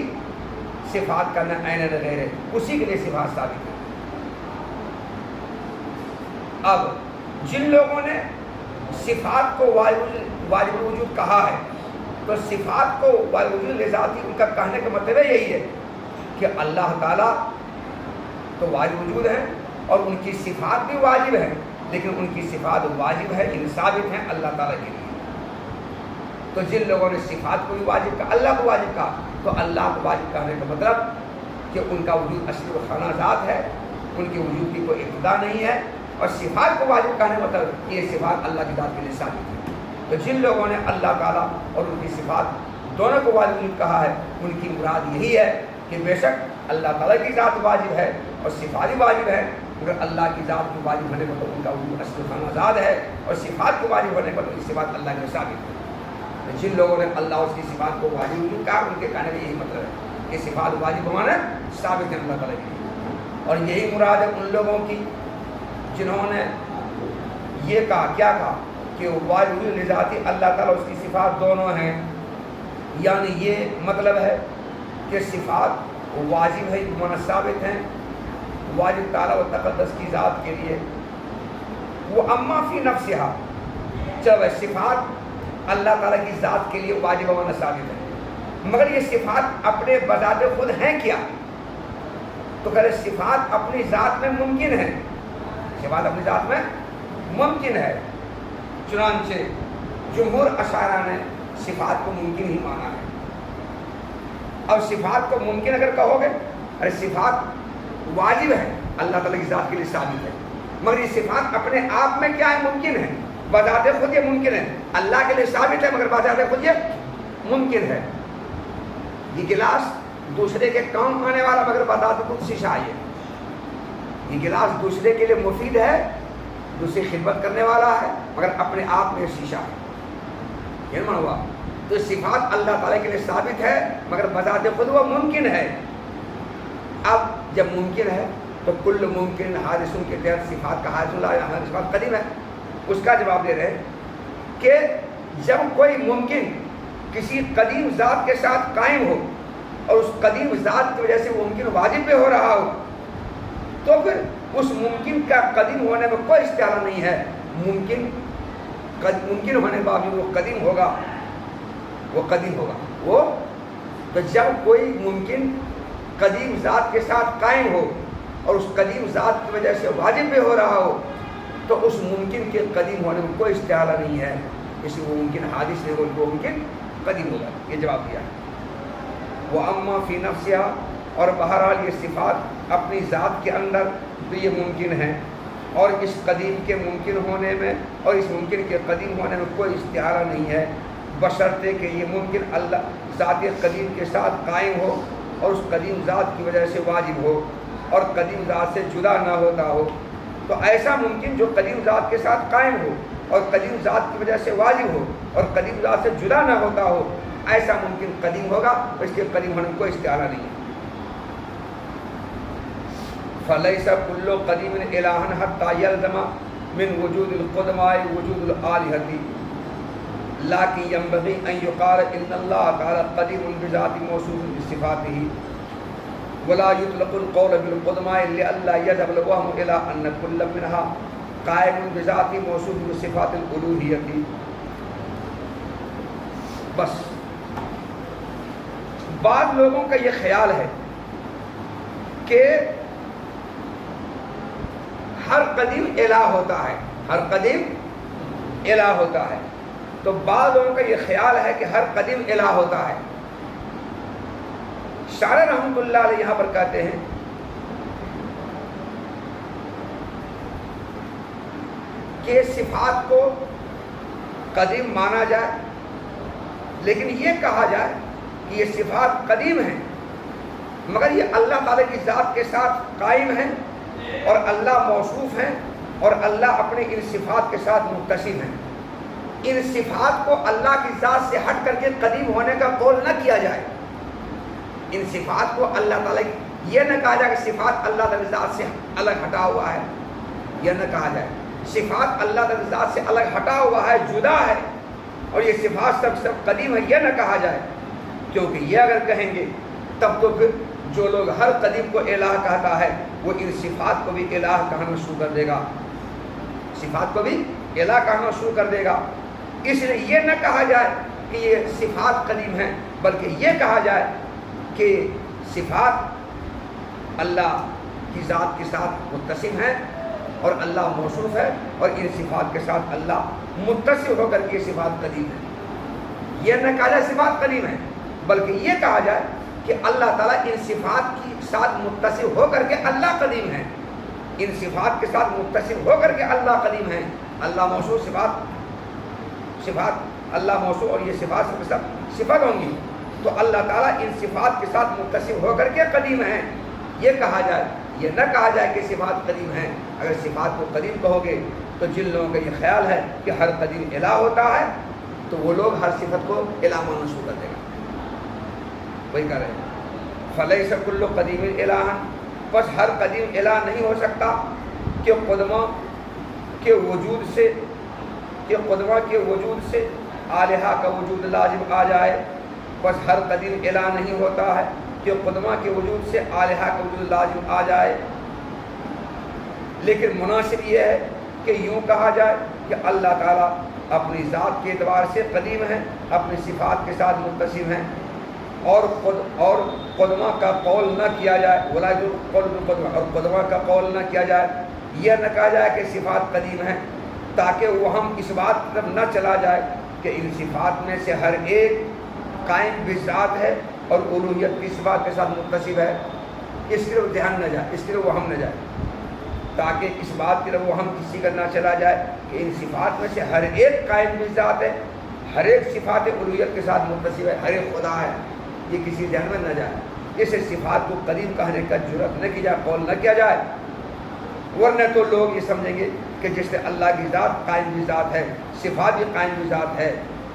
Speaker 2: صفات کا نہ عین نہ غیر ہے، اسی کے لیے صفات ثابت ہے۔ اب جن لوگوں نے صفات کو واجب الوجود کہا ہے، تو صفات کو واجب الوجود لذاتی، ان کا کہنے کا مطلب یہی ہے کہ اللہ تعالیٰ تو واجب وجود ہے اور ان کی صفات بھی واجب ہے، لیکن ان کی صفات واجب ہے یعنی ثابت ہیں اللہ تعالیٰ کے لیے۔ تو جن لوگوں نے صفات کو بھی واجب کہا، اللہ کو واجب کہا، تو اللہ کو واجب کہنے کا مطلب کہ ان کا وجود اصل و خانہ ذات ہے، ان کے وجود کی کوئی ابتدا نہیں ہے، اور صفات کو واجب کہنے کا مطلب کہ یہ صفات اللہ کی ذات کے لیے ثابت ہے۔ تو جن لوگوں نے اللہ تعالیٰ اور ان کی صفات دونوں کو واجب وجود کہا ہے، ان کی مراد یہی ہے کہ بے شک اللہ تعالیٰ کی ذات واجب ہے اور صفات بھی واجب ہے، مگر اللہ کی ذات کو واجب ہونے پر تو ان کا وجود اصل و خانہ ذات ہے، اور صفات کو واجب ہونے پر تو اس صفات اللہ کے ثابت ہے۔ جن لوگوں نے اللہ اور اس کی صفات کو واجب وجود کہا، ان کے کہنے کا یہی مطلب ہے کہ صفات واجب مانا ثابت ہے اللہ تعالیٰ کے لیے۔ اور یہی مراد ہے ان لوگوں کی جنہوں نے یہ کہا، کیا کہا کہ واجب وجود لذاتی اللہ تعالیٰ اس کی صفات دونوں ہیں، یعنی یہ مطلب ہے کہ صفات واجب ہے مانا ثابت ہیں، واجب تعالیٰ و تقدس کی ذات کے لیے، وہ اما فی نفسہا، جب صفات اللہ تعالیٰ کی ذات کے لیے واجب و ثابت ہے، مگر یہ صفات اپنے بذات خود ہیں کیا؟ تو کہ صفات اپنی ذات میں ممکن ہے، صفات اپنی ذات میں ممکن ہے، چنانچہ جمہور اشاعرہ نے صفات کو ممکن ہی مانا ہے۔ اب صفات کو ممکن اگر کہو گے، ارے صفات واجب ہے اللہ تعالیٰ کی ذات کے لیے ثابت ہے، مگر یہ صفات اپنے آپ میں کیا ہے؟ ممکن ہے، بذات خود یہ ممکن ہے، اللہ کے لیے ثابت ہے مگر بذات خود یہ ممکن ہے۔ یہ گلاس دوسرے کے کام آنے والا مگر بذات خود شیشہ ہے، یہ گلاس دوسرے کے لیے مفید ہے، دوسری خدمت کرنے والا ہے، مگر اپنے آپ میں شیشہ ہے، یہ مان ہوا۔ تو صفات اللہ تعالیٰ کے لیے ثابت ہے مگر بذات خود وہ ممکن ہے۔ اب جب ممکن ہے تو کل ممکن حادثوں کے تحت صفات کا حادث اللہ ہماری صفات قدیم ہے، اس کا جواب دے رہے ہیں کہ جب کوئی ممکن کسی قدیم ذات کے ساتھ قائم ہو اور اس قدیم ذات کی وجہ سے وہ ممکن واجب پہ ہو رہا ہو، تو پھر اس ممکن کا قدیم ہونے میں کوئی استعارہ نہیں ہے، ممکن ہونے کے باوجود وہ قدیم ہوگا، وہ قدیم ہوگا وہ۔ تو جب کوئی ممکن قدیم ذات کے ساتھ قائم ہو اور اس قدیم ذات کی وجہ سے واجب پہ ہو رہا ہو، تو اس ممکن کے قدیم ہونے میں کوئی استعارہ نہیں ہے، اس لیے وہ ممکن حادث نہیں ہوگا، وہ ممکن قدیم ہوگا، یہ جواب دیا ہے۔ وہ اما فی نفسہا، اور بہرحال یہ صفات اپنی ذات کے اندر تو یہ ممکن ہے، اور اس قدیم کے ممکن ہونے میں اور اس ممکن کے قدیم ہونے میں کوئی استعارہ نہیں ہے، بشرطے کہ یہ ممکن اللہ ذات قدیم کے ساتھ قائم ہو اور اس قدیم ذات کی وجہ سے واجب ہو اور قدیم ذات سے جدا نہ ہوتا ہو۔ تو ایسا ممکن جو قدیم ذات کے ساتھ قائم ہو اور قدیم ذات کی وجہ سے واجب ہو اور قدیم ذات سے جدا نہ ہوتا ہو، ایسا ممکن قدیم ہوگا، اس کے قدیم ہونے میں کوئی استعارہ نہیں ہے۔ فَلَيْسَ كُلُّ قَدِيمٍ إِلَٰهًا حَتَّىٰ يَلْزَمَ مِنْ وُجُودِ الْقُدَمَاءِ وُجُودُ الْآلِهَةِ لَٰكِن يَنبَغِي أَن يُقَالَ إِنَّ اللَّهَ تَعَالَىٰ قَدِيمٌ بِذَاتِهِ مَوْصُوفٌ بِصِفَاتِهِ وَلَا يُطْلَقُ الْقَوْلُ بِالْقُدَمَاءِ لِئَلَّا يَذْهَبَ الْوَهْمُ إِلَىٰ أَنَّ كُلًّا مِنْهَا قَائِمٌ بِذَاتِهِ مَوْصُوفٌ بِصِفَاتِ الْأُلُوهِيَّةِ۔ بس بعض لوگوں کا یہ خیال ہے کہ ہر قدیم الہ ہوتا ہے، ہر قدیم الہ ہوتا ہے، تو بعض لوگوں کا یہ خیال ہے کہ ہر قدیم الہ ہوتا ہے۔
Speaker 1: شاعر رحمۃ اللہ علیہ یہاں پر کہتے ہیں کہ صفات کو قدیم مانا جائے، لیکن یہ کہا جائے کہ یہ صفات قدیم ہیں مگر یہ اللہ تعالیٰ کی ذات کے ساتھ قائم ہیں، اور اللہ موصوف ہیں، اور اللہ اپنے ان صفات کے ساتھ متصف ہیں۔ ان صفات کو اللہ کی ذات سے ہٹ کر کے قدیم ہونے کا قول نہ کیا جائے۔ ان صفات کو اللہ تعالیٰ یہ نہ کہا جائے کہ صفات اللہ تعالیٰ کی ذات سے الگ ہٹا ہوا ہے، یہ نہ کہا جائے صفات اللہ تعالیٰ کی ذات سے الگ ہٹا ہوا ہے، جدا ہے، اور یہ صفات سب قدیم ہے، یہ نہ کہا جائے، کیونکہ یہ اگر کہیں گے تب تو پھر جو لوگ ہر قدیم کو الہ کہتا ہے وہ ان صفات کو بھی الہ کہنا شروع کر دے گا، صفات کو بھی الہ کہنا شروع کر دے گا۔ اس لیے یہ نہ کہا جائے کہ یہ صفات قدیم ہیں، بلکہ یہ کہا جائے کہ صفات اللہ کی ذات کے ساتھ متصف ہیں، اور اللہ موصوف ہے، اور ان صفات کے ساتھ اللہ متصف ہو کر کے صفات قدیم ہیں۔ یہ نہ کہا جائے صفات قدیم ہیں، بلکہ یہ کہا جائے کہ اللہ تعالیٰ ان صفات کے ساتھ متصف ہو کر کے اللہ قدیم ہے، ان صفات کے ساتھ متصف ہو کر کے اللہ قدیم ہے۔ اللہ موصوف صفات اللہ موصوف، اور یہ صفات سب صفت ہوں گی، تو اللہ تعالیٰ ان صفات کے ساتھ متصف ہو کر کے قدیم ہیں، یہ کہا جائے، یہ نہ کہا جائے کہ صفات قدیم ہیں۔ اگر صفات کو قدیم کہو گے تو جن لوگوں کا یہ خیال ہے کہ ہر قدیم الہ ہوتا ہے تو وہ لوگ ہر صفت کو الہ ماننا شروع کر دے گا، وہی کہہ رہے ہیں فلیس کل قدیم الہ، بس ہر قدیم الہ نہیں ہو سکتا کہ قدمہ کے وجود سے الہہ کا وجود لازم آ جائے، بس ہر قدیم الہ نہیں ہوتا ہے کہ قدمہ کے وجود سے الہہ کا وجود لازم آ جائے، لیکن مناسب یہ ہے کہ یوں کہا جائے کہ اللہ تعالیٰ اپنی ذات کے اعتبار سے قدیم ہیں، اپنی صفات کے ساتھ متصف ہیں، اور قدمہ کا قول نہ کیا جائے، اور قدمہ کا قول نہ کیا جائے، یہ نہ کہا جائے کہ صفات قدیم ہیں، تاکہ وہ ہم اس بات پر نہ چلا جائے کہ ان صفات میں سے ہر ایک قائم بذات ہے اور الوہیت کی صفات کے ساتھ متصف ہے، اس کے لیے دھیان نہ جائے، اس کے لیے وہ ہم نہ جائے، تاکہ اس بات کی طرف وہ ہم کسی کا نہ چلا جائے کہ ان صفات میں سے ہر ایک قائم بذات ہے، ہر ایک صفات الوہیت کے ساتھ متصف ہے، ہر ایک خدا ہے، یہ کسی ذہن میں نہ جائے، اسے صفات کو قدیم کہنے کا جرأت نہ کی جائے، قول نہ کیا جائے، ورنہ تو لوگ یہ سمجھیں گے کہ جس سے اللہ کی ذات قائم بذات ہے، صفات بھی قائم بذات ہے،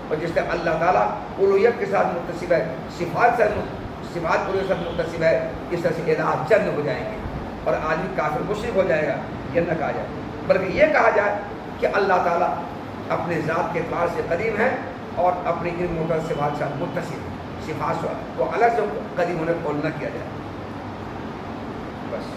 Speaker 1: اور جس سے اللہ تعالیٰ الوہیت کے ساتھ متصف ہے، صفات الوہیت سے متصف ہے، اس طرح سے الہ چند ہو جائیں گے اور آدمی کافر مشرک ہو جائے گا، یہ نہ کہا جائے، بلکہ یہ کہا جائے کہ اللہ تعالیٰ اپنے ذات کے اعتبار سے قدیم ہے اور اپنی ان صفات کے ساتھ متصف ہے، صفات کو الگ سے قدیم ہونے کو نہ کیا جائے۔